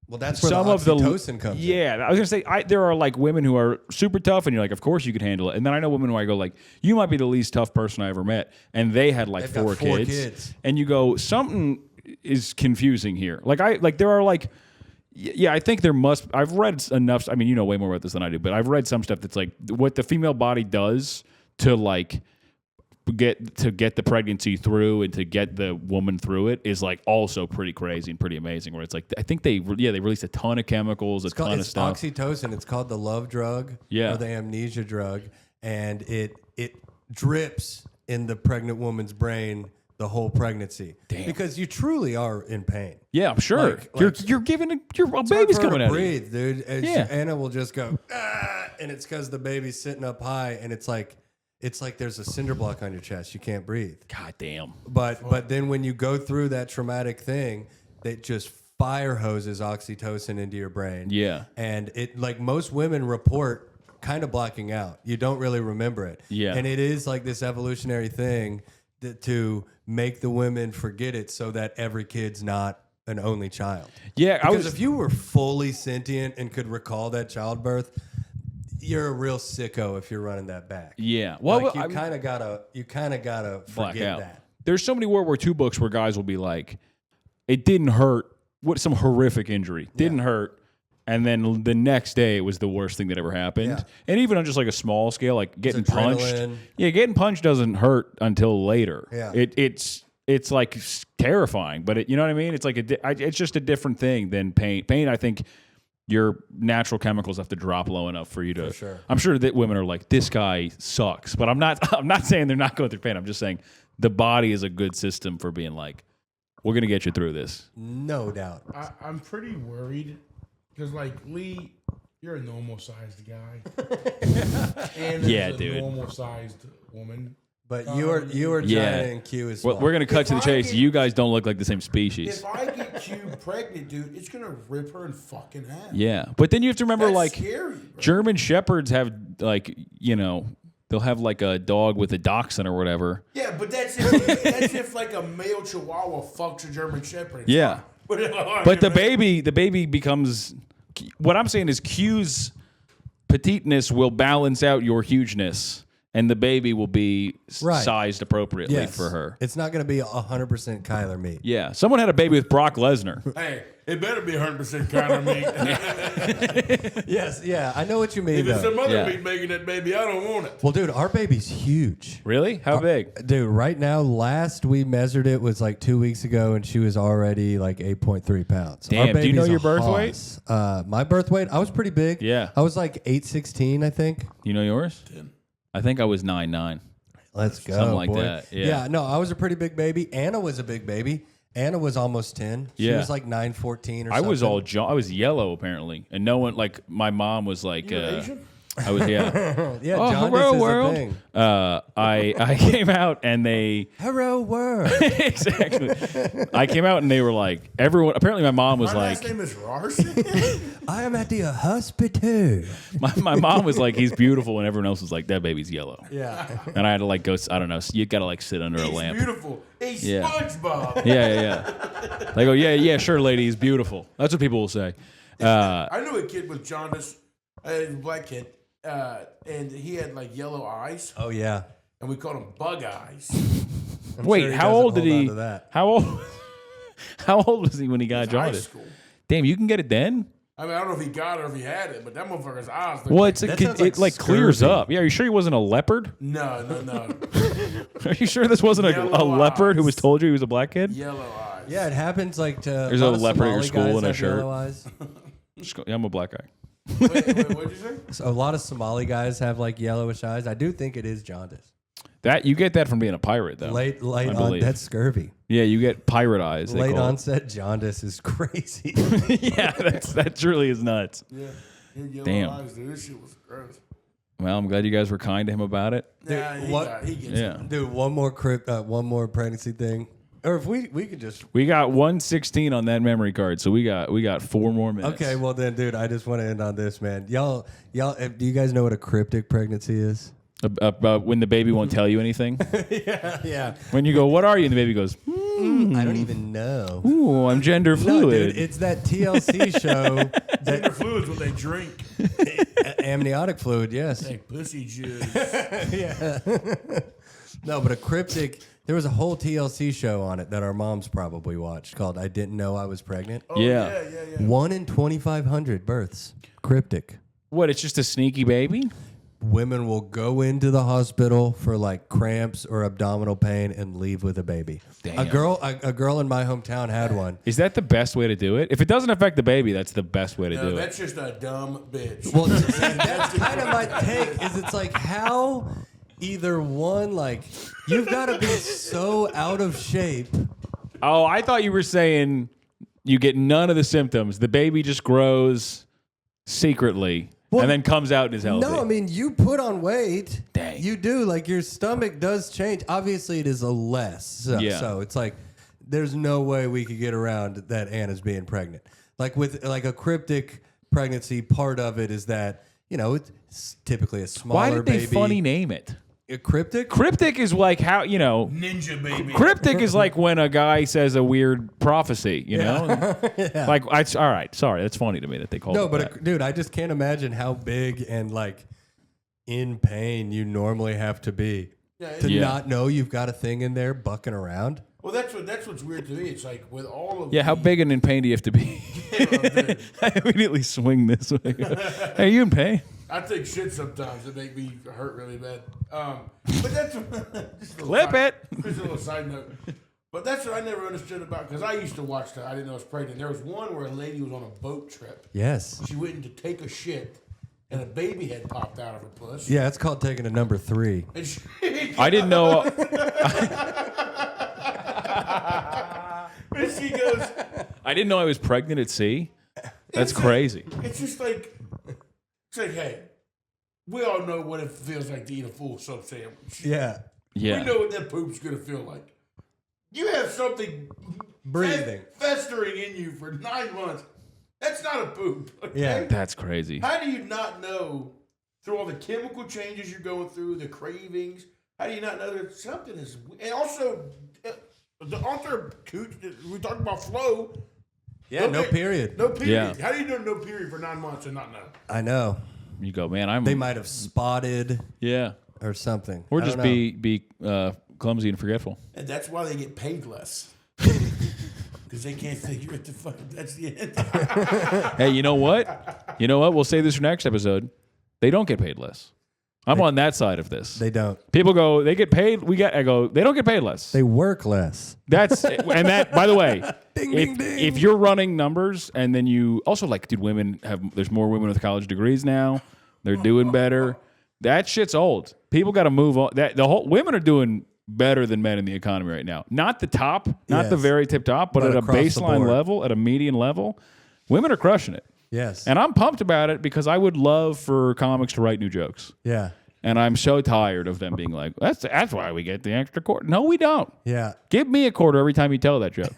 well, that's where some the oxytocin comes in. Yeah, I was gonna say there are like women who are super tough, and you're like, of course you could handle it. And then I know women who I go like, you might be the least tough person I ever met, and they had like four kids, and you go, something is confusing here. There are like. Yeah, I think there must. I've read enough. I mean, you know way more about this than I do, but I've read some stuff that's like what the female body does to like get the pregnancy through and to get the woman through it is like also pretty crazy and pretty amazing. Where it's like I think they release a ton of chemicals, a ton of stuff. Oxytocin. It's called the love drug, or the amnesia drug, and it drips in the pregnant woman's brain the whole pregnancy. Damn. Because you truly are in pain. Yeah, I'm sure. You're giving a baby's coming out. Breathe, dude. Anna will just go, and it's because the baby's sitting up high, and it's like there's a cinder block on your chest. You can't breathe. God damn. But then when you go through that traumatic thing, that just fire hoses oxytocin into your brain. Yeah. And it, like most women report kind of blacking out. You don't really remember it. Yeah. And it is like this evolutionary thing to make the women forget it so that every kid's not an only child. Yeah, because if you were fully sentient and could recall that childbirth, you're a real sicko if you're running that back. Yeah, well, like you kind of gotta forget that. There's so many World War II books where guys will be like, "It didn't hurt. What some horrific injury didn't hurt." And then the next day, it was the worst thing that ever happened. Yeah. And even on just like a small scale, like getting punched. Yeah, getting punched doesn't hurt until later. Yeah. It's like terrifying, but you know what I mean? It's like it's just a different thing than pain. Pain, I think your natural chemicals have to drop low enough for you to. For sure. I'm sure that women are like, this guy sucks, but I'm not saying they're not going through pain. I'm just saying the body is a good system for being like, we're gonna get you through this. No doubt. I'm pretty worried. Because, like, Lee, you're a normal-sized guy. And there's a normal-sized woman. But you are giant and Q is small. Well, we're going to cut to the chase. You guys don't look like the same species. If I get Q pregnant, dude, it's going to rip her in fucking half. Yeah. But then you have to remember, That's scary, bro. German Shepherds have, like, they'll have, like, a dog with a dachshund or whatever. Yeah, but that's if like, a male Chihuahua fucks a German Shepherd. Yeah. But the baby becomes... What I'm saying is Q's petiteness will balance out your hugeness. and the baby will be sized appropriately for her. It's not going to be 100% Kyler meat. Yeah. Someone had a baby with Brock Lesnar. Hey, it better be 100% Kyler meat. Yes, yeah, I know what you mean. If it's some other meat making that baby, I don't want it. Well, dude, our baby's huge. Really? How big? Dude, right now, last we measured it was like 2 weeks ago, and she was already like 8.3 pounds. Damn, do you know your birth weight? My birth weight, I was pretty big. Yeah. I was like 8'16", I think. You know yours? 10. I think I was 9'9". Let's go, Something like boy. that. Yeah. No, I was a pretty big baby. Anna was a big baby. Anna was almost 10. She was like 9'14" or something. I was I was yellow apparently, and no one my mom was like. Asian? I was yeah. jaundice hello is world. a thing. I came out and they Hello world. exactly. I came out and they were like everyone. Apparently my mom was My like. last name is Rarson. I am at the hospital. My mom was like, he's beautiful, and everyone else was like, that baby's yellow. Yeah. And I had to like go. I don't know. You got to like sit under a He's lamp. beautiful. He's Yeah. SpongeBob. Yeah. They go, yeah, sure, lady, he's beautiful. That's what people will say. I knew a kid with jaundice, a black kid, and he had like yellow eyes, Oh yeah. and we called him bug eyes. Wait, sure he how doesn't old did hold on he? to that. How old? How old was he when he got High jaundice? school. Damn, you can get it then. I mean, I don't know if he got it or if he had it, but that motherfucker's eyes. Looked Well, like, it's That it, sounds it like like clears scurvy. up. Yeah, are you sure he wasn't a leopard? no. Are you sure this wasn't a Yellow leopard who was eyes. told you he was a black kid? Yellow eyes. Yeah, it happens like to. There's lot a of leopard at your Somali school guys in a have shirt. yellow eyes. Yeah, I'm a black guy. Wait, what'd you say? So a lot of Somali guys have like yellowish eyes. I do think it is jaundice. That you get that from being a pirate, though. Late I on, believe. that's scurvy. Yeah, you get pirate eyes. they Late call it. onset jaundice is crazy. Yeah, that truly is nuts. Yeah. He had yellow Damn. eyes, dude. This shit was gross. Well, I'm glad you guys were kind to him about it. Nah, he gets Yeah. it. Dude, one more pregnancy thing. Or if we could just. We got 116 on that memory card, so we got 4 more minutes. Okay, well then, dude, I just want to end on this, man. Y'all, do you guys know what a cryptic pregnancy is? About when the baby won't tell you anything. Yeah. When you go, "What are you?" and the baby goes, I don't even know. "Ooh, I'm gender No, fluid." dude, it's that TLC show. Gender fluid's what they drink. Amniotic fluid, yes. Hey, pussy juice. Yeah. No, but a cryptic. There was a whole TLC show on it that our moms probably watched called "I Didn't Know I Was Pregnant." Oh, Yeah. yeah. 1 in 2,500 births. Cryptic. What? It's just a sneaky baby. Women will go into the hospital for like cramps or abdominal pain and leave with a baby. Damn. A girl in my hometown had one. Is that the best way to do it? If it doesn't affect the baby, that's the best way to No, do it. that's just a dumb bitch. Well, that's kind of my take. Is it's like how either one, like you've got to be so out of shape. Oh, I thought you were saying you get none of the symptoms. The baby just grows secretly Well, and then comes out and is healthy. No, I mean you put on weight. Dang. You do. Like your stomach does change. Obviously, it is a less. So it's like there's no way we could get around that Anna's being pregnant. Like with like a cryptic pregnancy, part of it is that it's typically a smaller Why did they baby. funny name it? A cryptic? Cryptic is like how, Ninja baby. cryptic is like when a guy says a weird prophecy, know? Yeah. Like, all right, sorry, that's funny to me that they called No, it but that. dude, I just can't imagine how big and like in pain you normally have to be to Yeah. not know you've got a thing in there bucking around. Well, that's what's weird to me. It's like with all of How big and in pain do you have to be? dude. I immediately swing this way. Hey, are you in pain? I take shit sometimes that make me hurt really bad. But that's just a Clip it. Just a little side note. But that's what I never understood about because I used to watch that. I didn't know I was pregnant. There was one where a lady was on a boat trip. Yes. She went in to take a shit, and a baby had popped out of her puss. Yeah, it's called taking a number 3. And she, I didn't know. and she goes, I didn't know I was pregnant at sea. That's crazy. it's just like, hey, we all know what it feels like to eat a full sub sandwich. Yeah. Yeah. We know what that poop's going to feel like. You have something Breathing. festering in you for 9 months. That's not a poop. Okay? Yeah. That's crazy. How do you not know through all the chemical changes you're going through, the cravings? How do you not know that something is? And also, the author we talked about flow. Yeah, no period. No period. Yeah. How do you know no period for 9 months and not know? I know. You go, man. They might have spotted. Yeah. or something. Or just be clumsy and forgetful. And that's why they get paid less. Because they can't figure it. That's the end. Hey, you know what? We'll save this for next episode. They don't get paid less. I'm on that side of this. They don't. People go, they get paid. I go, they don't get paid less. They work less. That's and that. By the way, ding, ding, ding. If you're running numbers, and then you also dude, there's more women with college degrees now. They're doing better. That shit's old. People got to move on. Women are doing better than men in the economy right now. Not the top, not the very tip top, but at a baseline level, at a median level, women are crushing it. Yes. And I'm pumped about it because I would love for comics to write new jokes. Yeah. And I'm so tired of them being like, that's why we get the extra quarter. No, we don't. Yeah. Give me a quarter every time you tell that joke.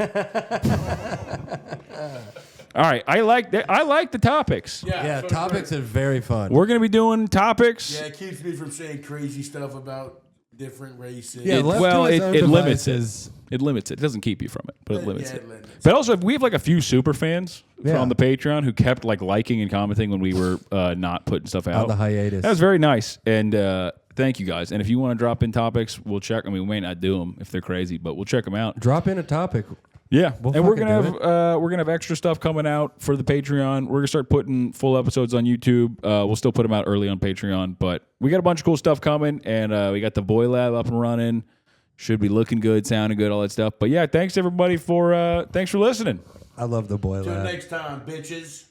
All right. I like the topics. Yeah, topics are very fun. We're going to be doing topics. Yeah, it keeps me from saying crazy stuff about different races. Yeah, it limits it. It limits it. It doesn't keep you from it, but it limits it. But also, we have a few super fans on the Patreon who kept liking and commenting when we were not putting stuff out. On the hiatus. That was very nice. And thank you guys. And if you want to drop in topics, we'll check. I mean, we may not do them if they're crazy, but we'll check them out. Drop in a topic. Yeah, and we're gonna have extra stuff coming out for the Patreon. We're gonna start putting full episodes on YouTube. We'll still put them out early on Patreon, but we got a bunch of cool stuff coming, and we got the Boy Lab up and running. Should be looking good, sounding good, all that stuff. But yeah, thanks everybody for listening. I love the Boy Lab. Till next time, bitches.